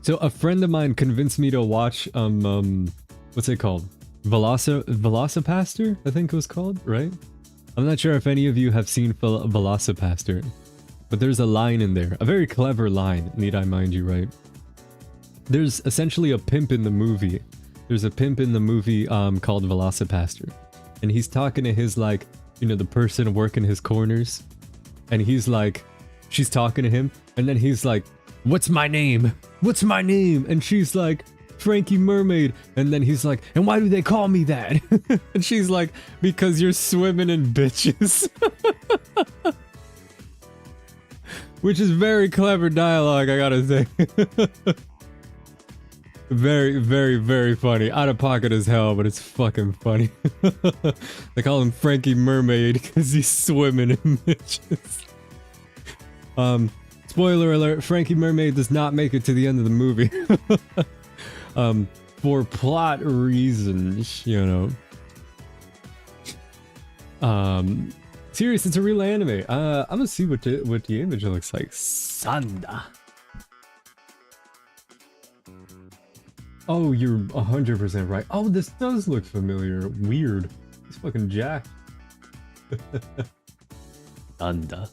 So a friend of mine convinced me to watch, what's it called? Velocipaster, I think it was called, right? I'm not sure if any of you have seen Velocipaster, but there's a line in there, a very clever line, need I mind you, right? There's essentially a pimp in the movie. There's a pimp in the movie called Velocipaster, and he's talking to his, like, you know, the person working his corners, and he's like, she's talking to him, and then he's like, "What's my name? What's my name?" And she's like, "Frankie Mermaid." And then he's like, "And why do they call me that?" And she's like, "Because you're swimming in bitches." Which is very clever dialogue, I gotta say. Very, very, very funny. Out of pocket as hell, but it's fucking funny. They call him Frankie Mermaid because he's swimming in bitches. Spoiler alert, Frankie Mermaid does not make it to the end of the movie. For plot reasons, you know. Serious, it's a real anime. I'm gonna see what the image looks like. Sanda. Oh, you're 100% right. Oh, this does look familiar. Weird. He's fucking jacked. Sanda.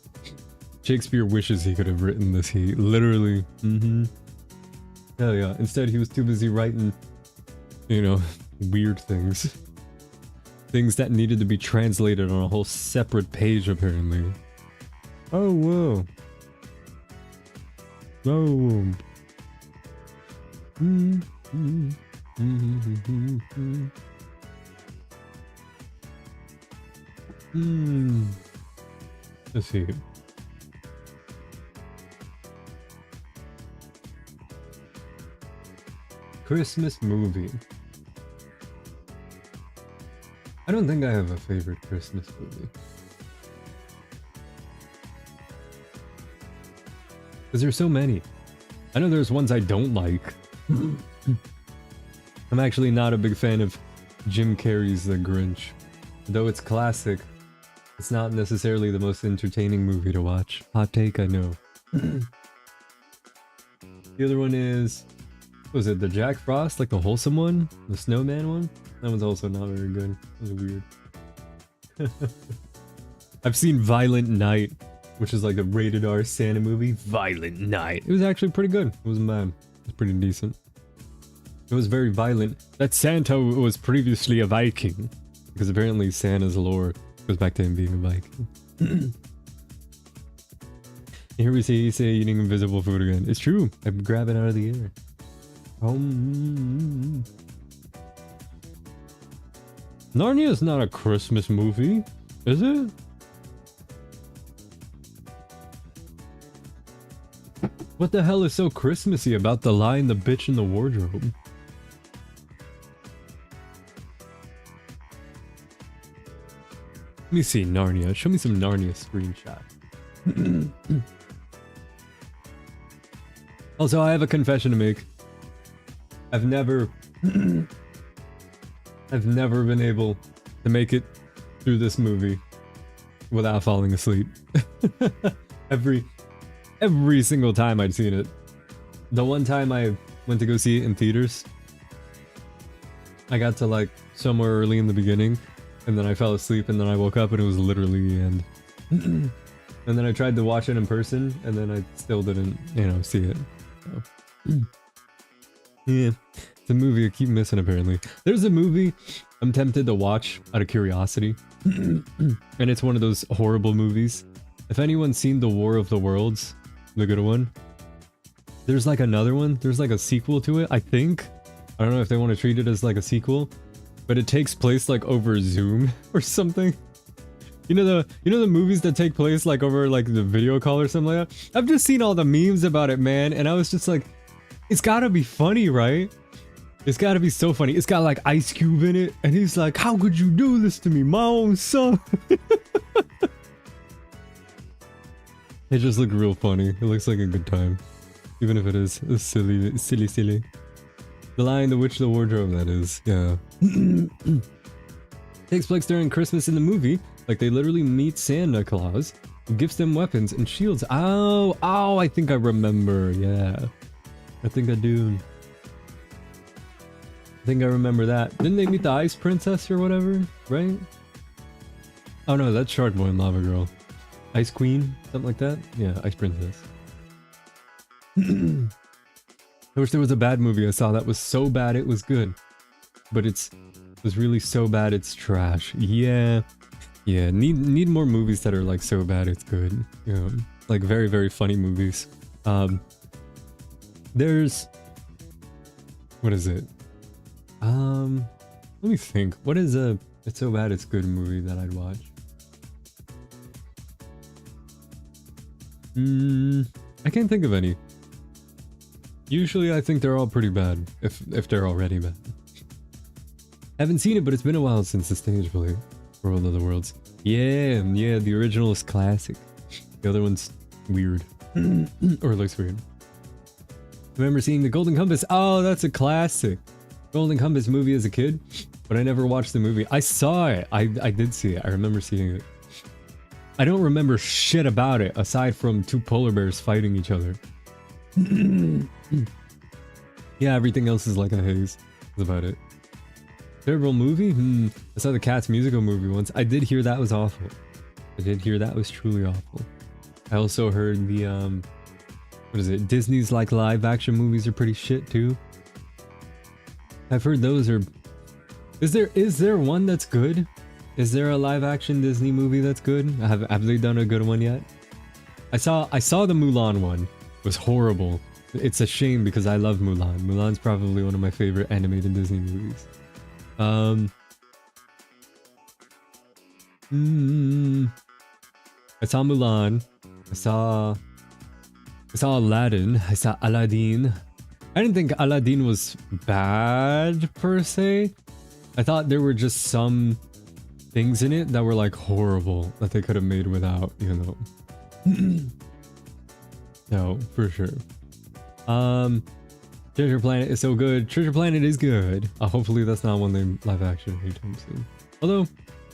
Shakespeare wishes he could have written this. He literally. Hell yeah. Instead, he was too busy writing, you know, weird things. Things that needed to be translated on a whole separate page, apparently. Oh, whoa. Oh. Let's see. Christmas movie. I don't think I have a favorite Christmas movie. Because there's so many. I know there's ones I don't like. I'm actually not a big fan of Jim Carrey's The Grinch. Though it's classic, it's not necessarily the most entertaining movie to watch. Hot take, I know. The other one is... was it the Jack Frost, like the wholesome one? The snowman one? That one's also not very good. That was weird. I've seen Violent Night, which is like a rated R Santa movie. Violent Night. It was actually pretty good. It wasn't bad. It was pretty decent. It was very violent. That Santa was previously a Viking. Because apparently Santa's lore goes back to him being a Viking. Here we see Issei eating invisible food again. It's true. I grab it out of the air. Narnia is not a Christmas movie, is it? What the hell is so Christmassy about The Lion, the Bitch, and the Wardrobe? Let me see Narnia. Show me some Narnia screenshot. Also, I have a confession to make. I've never been able to make it through this movie without falling asleep. Every single time I'd seen it. The one time I went to go see it in theaters, I got to like somewhere early in the beginning, and then I fell asleep, and then I woke up and it was literally the end. And then I tried to watch it in person, and then I still didn't, see it. So. Yeah, it's a movie I keep missing apparently. There's a movie I'm tempted to watch out of curiosity, and it's one of those horrible movies. If anyone's seen The War of the Worlds, the good one, there's like another one. There's like a sequel to it, I think. I don't know if they want to treat it as like a sequel, but it takes place like over Zoom or something. You know the movies that take place like over like the video call or something like that? I've just seen all the memes about it, man, and I was just like, it's gotta be funny, right? It's gotta be so funny. It's got like Ice Cube in it, and he's like, how could you do this to me, my own son? It just looked real funny. It looks like a good time. Even if it is silly. The Lion, the Witch, the Wardrobe, that is. Yeah. Takes place during Christmas in the movie. Like, they literally meet Santa Claus, who gives them weapons and shields. Oh, I think I remember. Yeah. I think I do. I think I remember that. Didn't they meet the Ice Princess or whatever? Right? Oh no, that's Shark Boy and Lava Girl. Ice Queen? Something like that? Yeah, Ice Princess. I wish there was a bad movie I saw that was so bad it was good. But it was really so bad it's trash. Yeah. Yeah, need more movies that are like so bad it's good. Yeah. Like very, very funny movies. There's... what is it? Let me think. What is a It's So Bad It's Good movie that I'd watch? I can't think of any. Usually I think they're all pretty bad, if they're already bad. Haven't seen it, but it's been a while since the stage play. World of the Worlds. Yeah, the original is classic. The other one's weird. Or looks weird. Remember seeing The Golden Compass? Oh, that's a classic. Golden Compass movie as a kid, but I never watched the movie. I saw it. I did see it. I remember seeing it. I don't remember shit about it, aside from two polar bears fighting each other. Yeah, everything else is like a haze. That's about it. Terrible movie? I saw the Cats musical movie once. I did hear that was awful. I did hear that was truly awful. I also heard the, what is it? Disney's like live action movies are pretty shit too. I've heard those are... Is there one that's good? Is there a live action Disney movie that's good? Have they done a good one yet? I saw the Mulan one. It was horrible. It's a shame because I love Mulan. Mulan's probably one of my favorite animated Disney movies. I saw Mulan. I saw Aladdin. I saw Aladdin. I didn't think Aladdin was bad per se. I thought there were just some things in it that were like horrible that they could have made without, you know. No, for sure. Treasure Planet is so good. Treasure Planet is good. Hopefully that's not one they live action anytime soon. Although,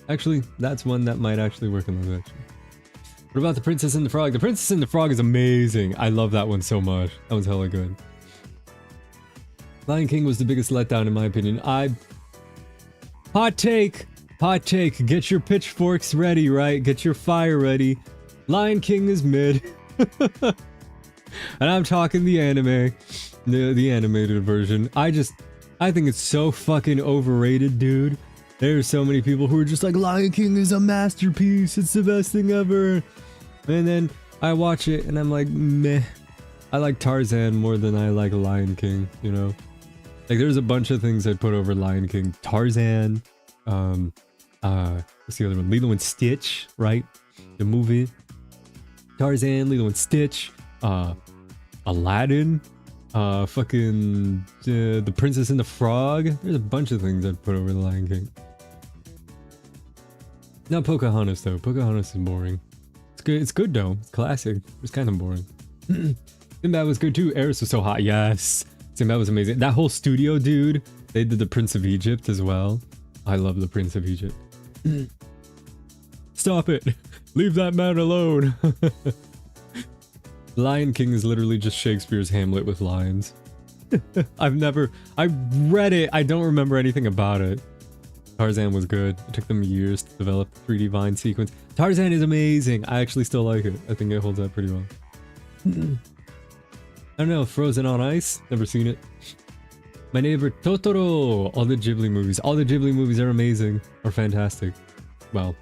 actually, that's one that might actually work in live action. What about The Princess and the Frog? The Princess and the Frog is amazing. I love that one so much. That one's hella good. Lion King was the biggest letdown in my opinion. Hot take. Hot take. Get your pitchforks ready, right? Get your fire ready. Lion King is mid. And I'm talking the anime. The animated version. I think it's so fucking overrated, dude. There's so many people who are just like, Lion King is a masterpiece. It's the best thing ever. And then I watch it and I'm like, meh. I like Tarzan more than I like Lion King, you know? Like, there's a bunch of things I'd put over Lion King. Tarzan, what's the other one? Lilo and Stitch, right? The movie. Tarzan, Lilo and Stitch, Aladdin, fucking The Princess and the Frog. There's a bunch of things I'd put over the Lion King. Not Pocahontas though. Pocahontas is boring. It's good though. It's classic. It's kind of boring. Sinbad was good too. Eris was so hot. Yes. Sinbad was amazing. That whole studio, dude. They did the Prince of Egypt as well. I love the Prince of Egypt. Stop it. Leave that man alone. Lion King is literally just Shakespeare's Hamlet with lions. I read it. I don't remember anything about it. Tarzan was good. It took them years to develop the 3D Vine sequence. Tarzan is amazing. I actually still like it. I think it holds up pretty well. I don't know. Frozen on Ice? Never seen it. My Neighbor Totoro. All the Ghibli movies. All the Ghibli movies are amazing. Or fantastic. Well,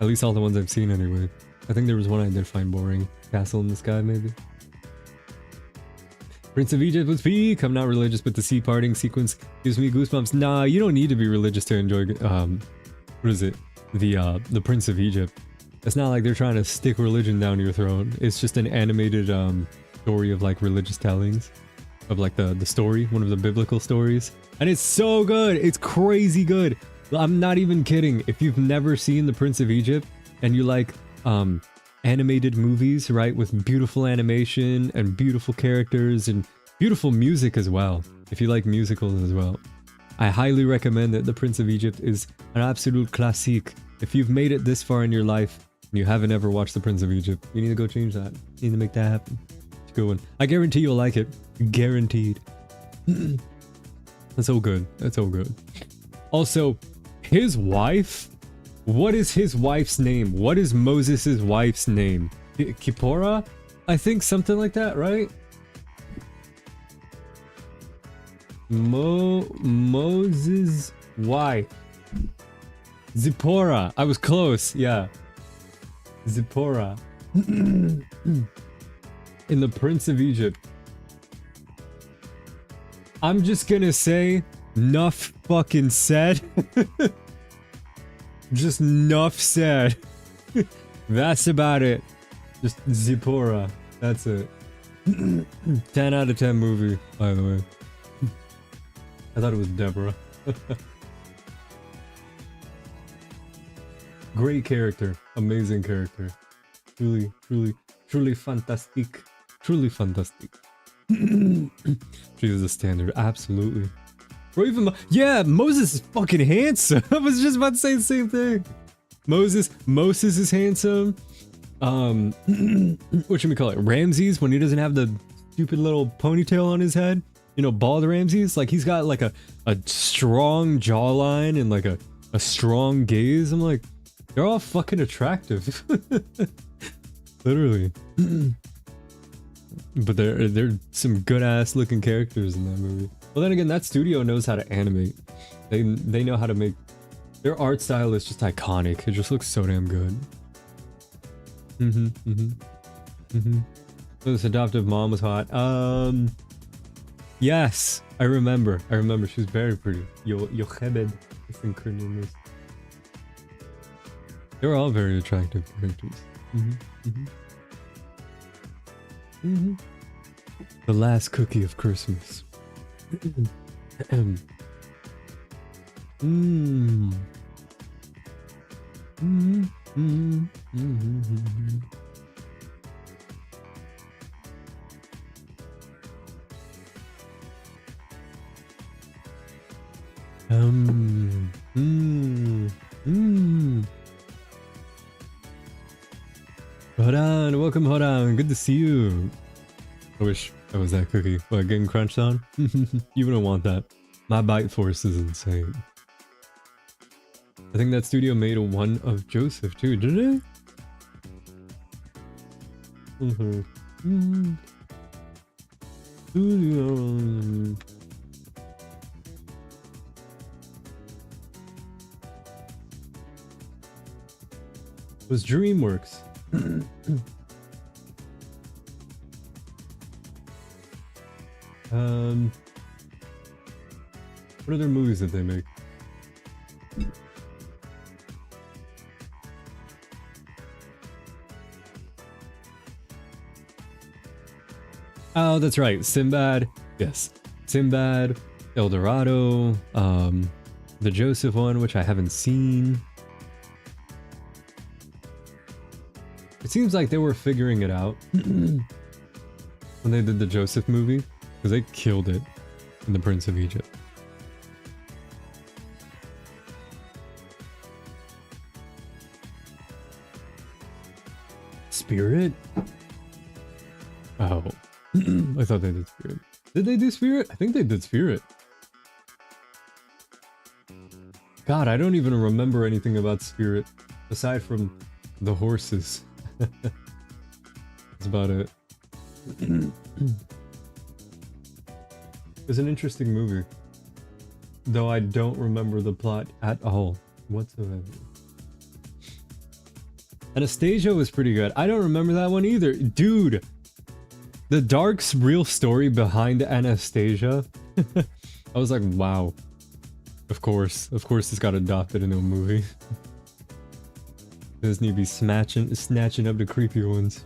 at least all the ones I've seen anyway. I think there was one I did find boring. Castle in the Sky, maybe. Prince of Egypt was peak. I'm not religious, but the sea parting sequence gives me goosebumps. Nah, you don't need to be religious to enjoy, what is it? The Prince of Egypt. It's not like they're trying to stick religion down your throat. It's just an animated, story of, like, religious tellings. Of, like, the story. One of the biblical stories. And it's so good! It's crazy good! I'm not even kidding. If you've never seen The Prince of Egypt, and you like, animated movies, right, with beautiful animation and beautiful characters and beautiful music as well, if you like musicals as well, I highly recommend that The Prince of Egypt is an absolute classique. If you've made it this far in your life and you haven't ever watched The Prince of Egypt, you need to go change that. You need to make that happen. It's a good one. I guarantee you'll like it. Guaranteed. That's so good. That's so good. Also, his wife. What is his wife's name? What is Moses' wife's name? Kippora? I think something like that, right? Moses' wife. Zipporah. I was close, yeah. Zipporah. In The Prince of Egypt. I'm just gonna say, nuff fucking said. Just enough said. That's about it. Just Zipporah. That's it. 10 out of 10 movie, by the way. I thought it was Deborah. Great character. Amazing character. Truly, truly, truly fantastic. Truly fantastic. She is a standard. Absolutely. Or even, yeah, Moses is fucking handsome. I was just about to say the same thing. Moses is handsome. What should we call it? Ramses, when he doesn't have the stupid little ponytail on his head. You know, bald Ramses. Like, he's got like a strong jawline and like a strong gaze. I'm like, they're all fucking attractive. Literally. But they're some good ass looking characters in that movie. Well, then again, that studio knows how to animate. They know how to make... Their art style is just iconic. It just looks so damn good. So this adoptive mom was hot. Yes, I remember. She was very pretty. Yochebed, I think her name is. They were all very attractive characters. The last cookie of Christmas. Hold on, welcome, hold on. Good to see you. I wish that was that cookie. What, getting crunched on? You wouldn't want that. My bite force is insane. I think that studio made one of Joseph too, did it? It was DreamWorks. What other movies did they make? Oh, that's right, Sinbad. Yes, Sinbad, El Dorado, the Joseph one, which I haven't seen. It seems like they were figuring it out when they did the Joseph movie, because they killed it in The Prince of Egypt. Spirit? Oh. I thought they did Spirit. Did they do Spirit? I think they did Spirit. God, I don't even remember anything about Spirit, aside from the horses. That's about it. It's an interesting movie, though I don't remember the plot at all whatsoever. Anastasia was pretty good. I don't remember that one either. Dude, the dark, real story behind Anastasia. I was like, wow. Of course this got adopted into a movie. Disney be snatching up the creepy ones.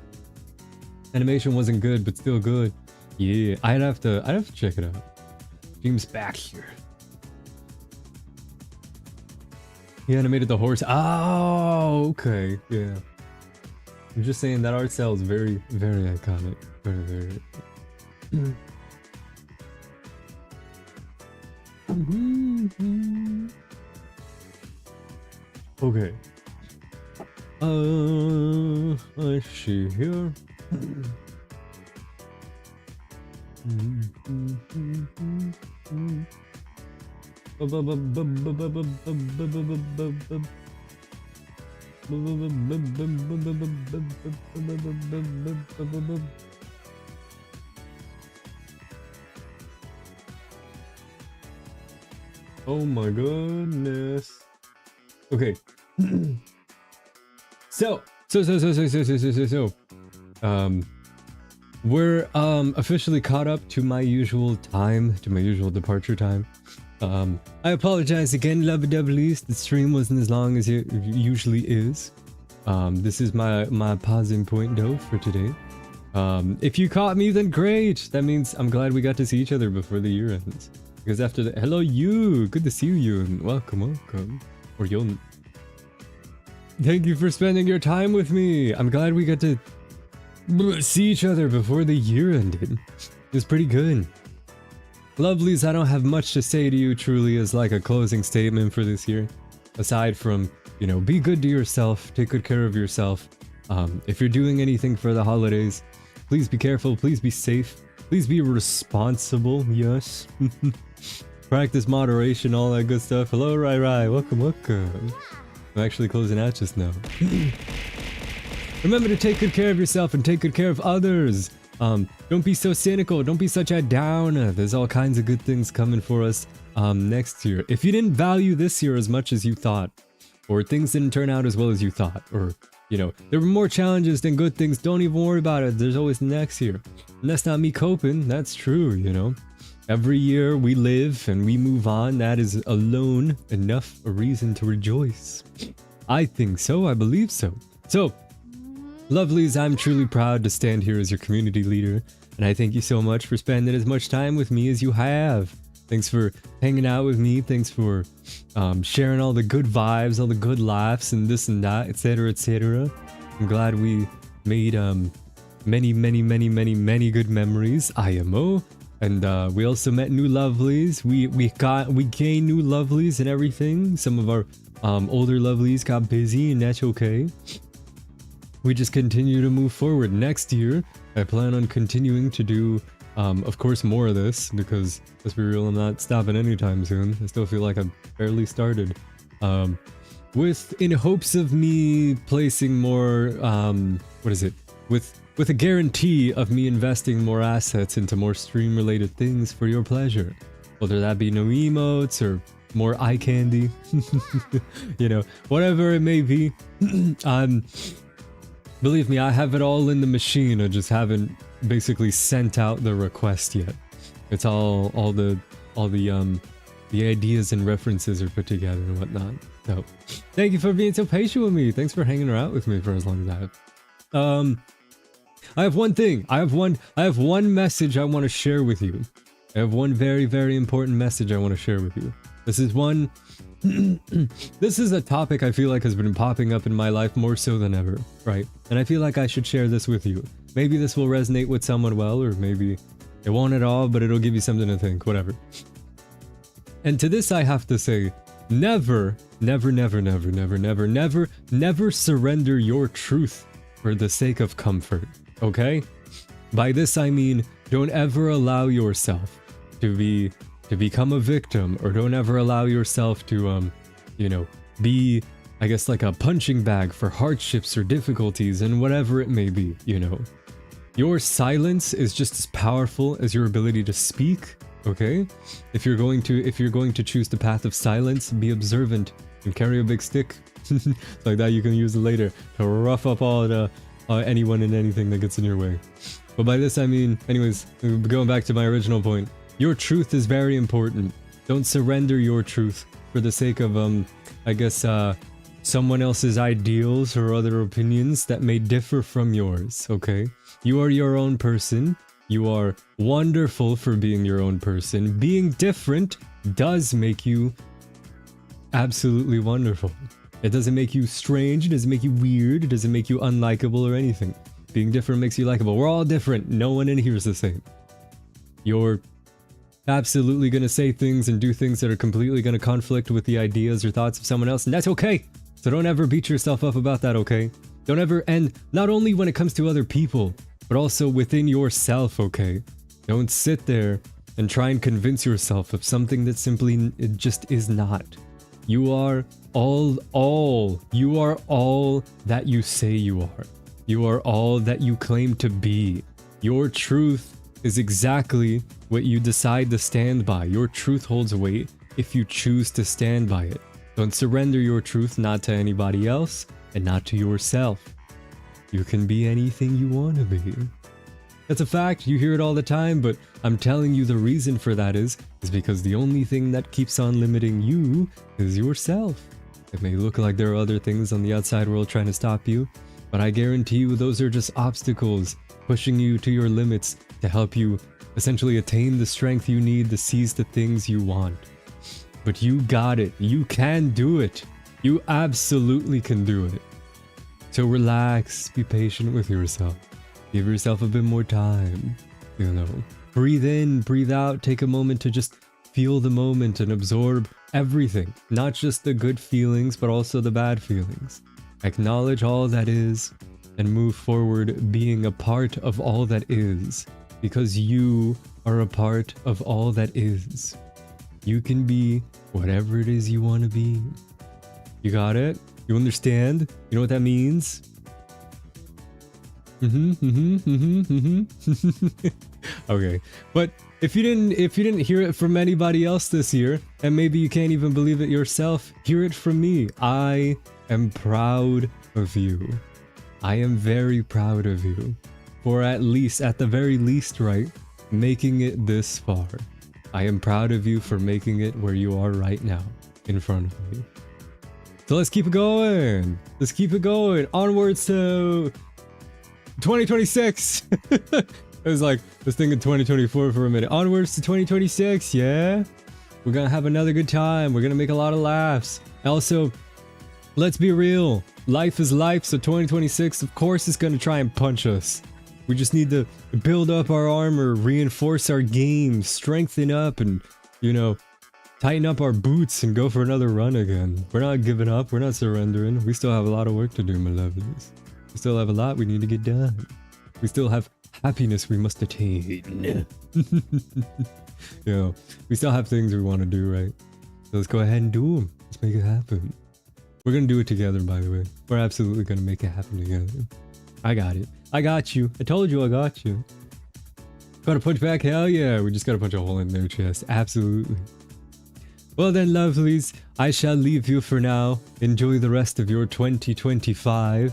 Animation wasn't good, but still good. Yeah, I'd have to check it out. James back here. He animated the horse. Oh, okay, yeah. I'm just saying that art style is very, very iconic. Very, very. Okay. I see here. Oh my goodness. Okay. So, we're officially caught up to my usual time, to my usual departure time. I apologize again, lovey-dovelies. The stream wasn't as long as it usually is. This is my pausing point though for today. If you caught me, then great. That means I'm glad we got to see each other before the year ends. Because after that, hello you, good to see you, and welcome. Or Yon. Thank you for spending your time with me. I'm glad we got to see each other before the year ended. It was pretty good. Lovelies, I don't have much to say to you truly as like a closing statement for this year. Aside from, you know, be good to yourself, take good care of yourself. If you're doing anything for the holidays, please be careful, please be safe, please be responsible, yes. Practice moderation, all that good stuff. Hello, Rai, welcome. I'm actually closing out just now. Remember to take good care of yourself and take good care of others. Don't be so cynical, don't be such a downer. There's all kinds of good things coming for us next year. If you didn't value this year as much as you thought, or things didn't turn out as well as you thought, or, you know, there were more challenges than good things, don't even worry about it. There's always next year. And that's not me coping, that's true, you know. Every year we live and we move on, that is alone enough a reason to rejoice. I think so, I believe so. So, lovelies, I'm truly proud to stand here as your community leader, and I thank you so much for spending as much time with me as you have. Thanks for hanging out with me. Thanks for sharing all the good vibes, all the good laughs, and this and that, etc., etc. I'm glad we made many good memories. IMO. And we also met new lovelies. We gained new lovelies and everything. Some of our older lovelies got busy, and that's okay. We just continue to move forward. Next year, I plan on continuing to do, of course, more of this, because let's be real, I'm not stopping anytime soon. I still feel like I've barely started. In hopes of me placing more, with a guarantee of me investing more assets into more stream-related things for your pleasure. Whether that be no emotes or more eye candy, you know, whatever it may be. Believe me, I have it all in the machine. I just haven't basically sent out the request yet. It's all the ideas and references are put together and whatnot. So, thank you for being so patient with me. Thanks for hanging out with me for as long as I have. I have one thing. I have one message I want to share with you. I have one very important message I want to share with you. This is one. This is a topic I feel like has been popping up in my life more so than ever, right? And I feel like I should share this with you. Maybe this will resonate with someone well, or maybe it won't at all, but it'll give you something to think, whatever. And to this I have to say, never surrender your truth for the sake of comfort, okay? By this I mean, don't ever allow yourself to become a victim, or don't ever allow yourself to, be, I guess, like a punching bag for hardships or difficulties and whatever it may be, you know. Your silence is just as powerful as your ability to speak, okay? If you're going to choose the path of silence, be observant and carry a big stick. Like that you can use it later to rough up all the anyone and anything that gets in your way. But by this I mean, anyways, going back to my original point, your truth is very important. Don't surrender your truth for the sake of, someone else's ideals or other opinions that may differ from yours, okay? You are your own person. You are wonderful for being your own person. Being different does make you absolutely wonderful. It doesn't make you strange, it doesn't make you weird, it doesn't make you unlikable or anything. Being different makes you likable. We're all different. No one in here is the same. You're absolutely gonna say things and do things that are completely gonna conflict with the ideas or thoughts of someone else, and that's okay. So don't ever beat yourself up about that, okay? Don't ever, and not only when it comes to other people, but also within yourself, okay? Don't sit there and try and convince yourself of something that simply it just is not. You are you are all that you say you are. You are all that you claim to be. Your truth is exactly what you decide to stand by. Your truth holds weight if you choose to stand by it. Don't surrender your truth, not to anybody else, and not to yourself. You can be anything you want to be. That's a fact, you hear it all the time, but I'm telling you the reason for that is because the only thing that keeps on limiting you is yourself. It may look like there are other things on the outside world trying to stop you, but I guarantee you those are just obstacles pushing you to your limits to help you essentially attain the strength you need to seize the things you want. But you got it. You can do it. You absolutely can do it. So relax, be patient with yourself. Give yourself a bit more time, you know. Breathe in, breathe out, take a moment to just feel the moment and absorb everything. Not just the good feelings, but also the bad feelings. Acknowledge all that is and move forward being a part of all that is. Because you are a part of all that is. You can be whatever it is you want to be. You got it? You understand? You know what that means? Okay, but if you didn't hear it from anybody else this year, and maybe you can't even believe it yourself, hear it from me. I am proud of you. I am very proud of you. For at the very least, right, making it this far. I am proud of you for making it where you are right now, in front of me. So let's keep it going. Let's keep it going. Onwards to 2026. was like, let's think of 2024 for a minute. Onwards to 2026, yeah? We're gonna have another good time. We're gonna make a lot of laughs. Also, let's be real. Life is life, so 2026, of course, is gonna try and punch us. We just need to build up our armor, reinforce our game, strengthen up, and, you know, tighten up our boots and go for another run again. We're not giving up. We're not surrendering. We still have a lot of work to do, my lovelies. We still have a lot we need to get done. We still have happiness we must attain. You know, we still have things we want to do, right? So let's go ahead and do them. Let's make it happen. We're gonna do it together, by the way. We're absolutely gonna make it happen together. I got it. I got you. I told you I got you. Gotta punch back? Hell yeah. We just gotta punch a hole in their chest. Absolutely. Well then, lovelies, I shall leave you for now. Enjoy the rest of your 2025.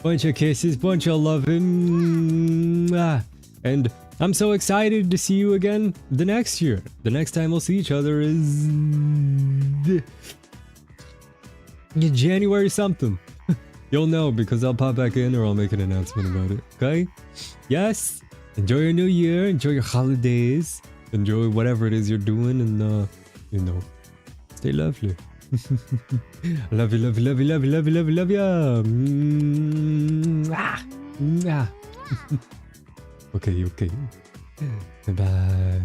Bunch of kisses, bunch of loving. And I'm so excited to see you again the next year. The next time we'll see each other is January something. You'll know because I'll pop back in or I'll make an announcement about it. Okay? Yes? Enjoy your new year. Enjoy your holidays. Enjoy whatever it is you're doing and, you know, stay lovely. Love you, love you, love you, love you, love you, love you, love you. Okay, okay. Bye.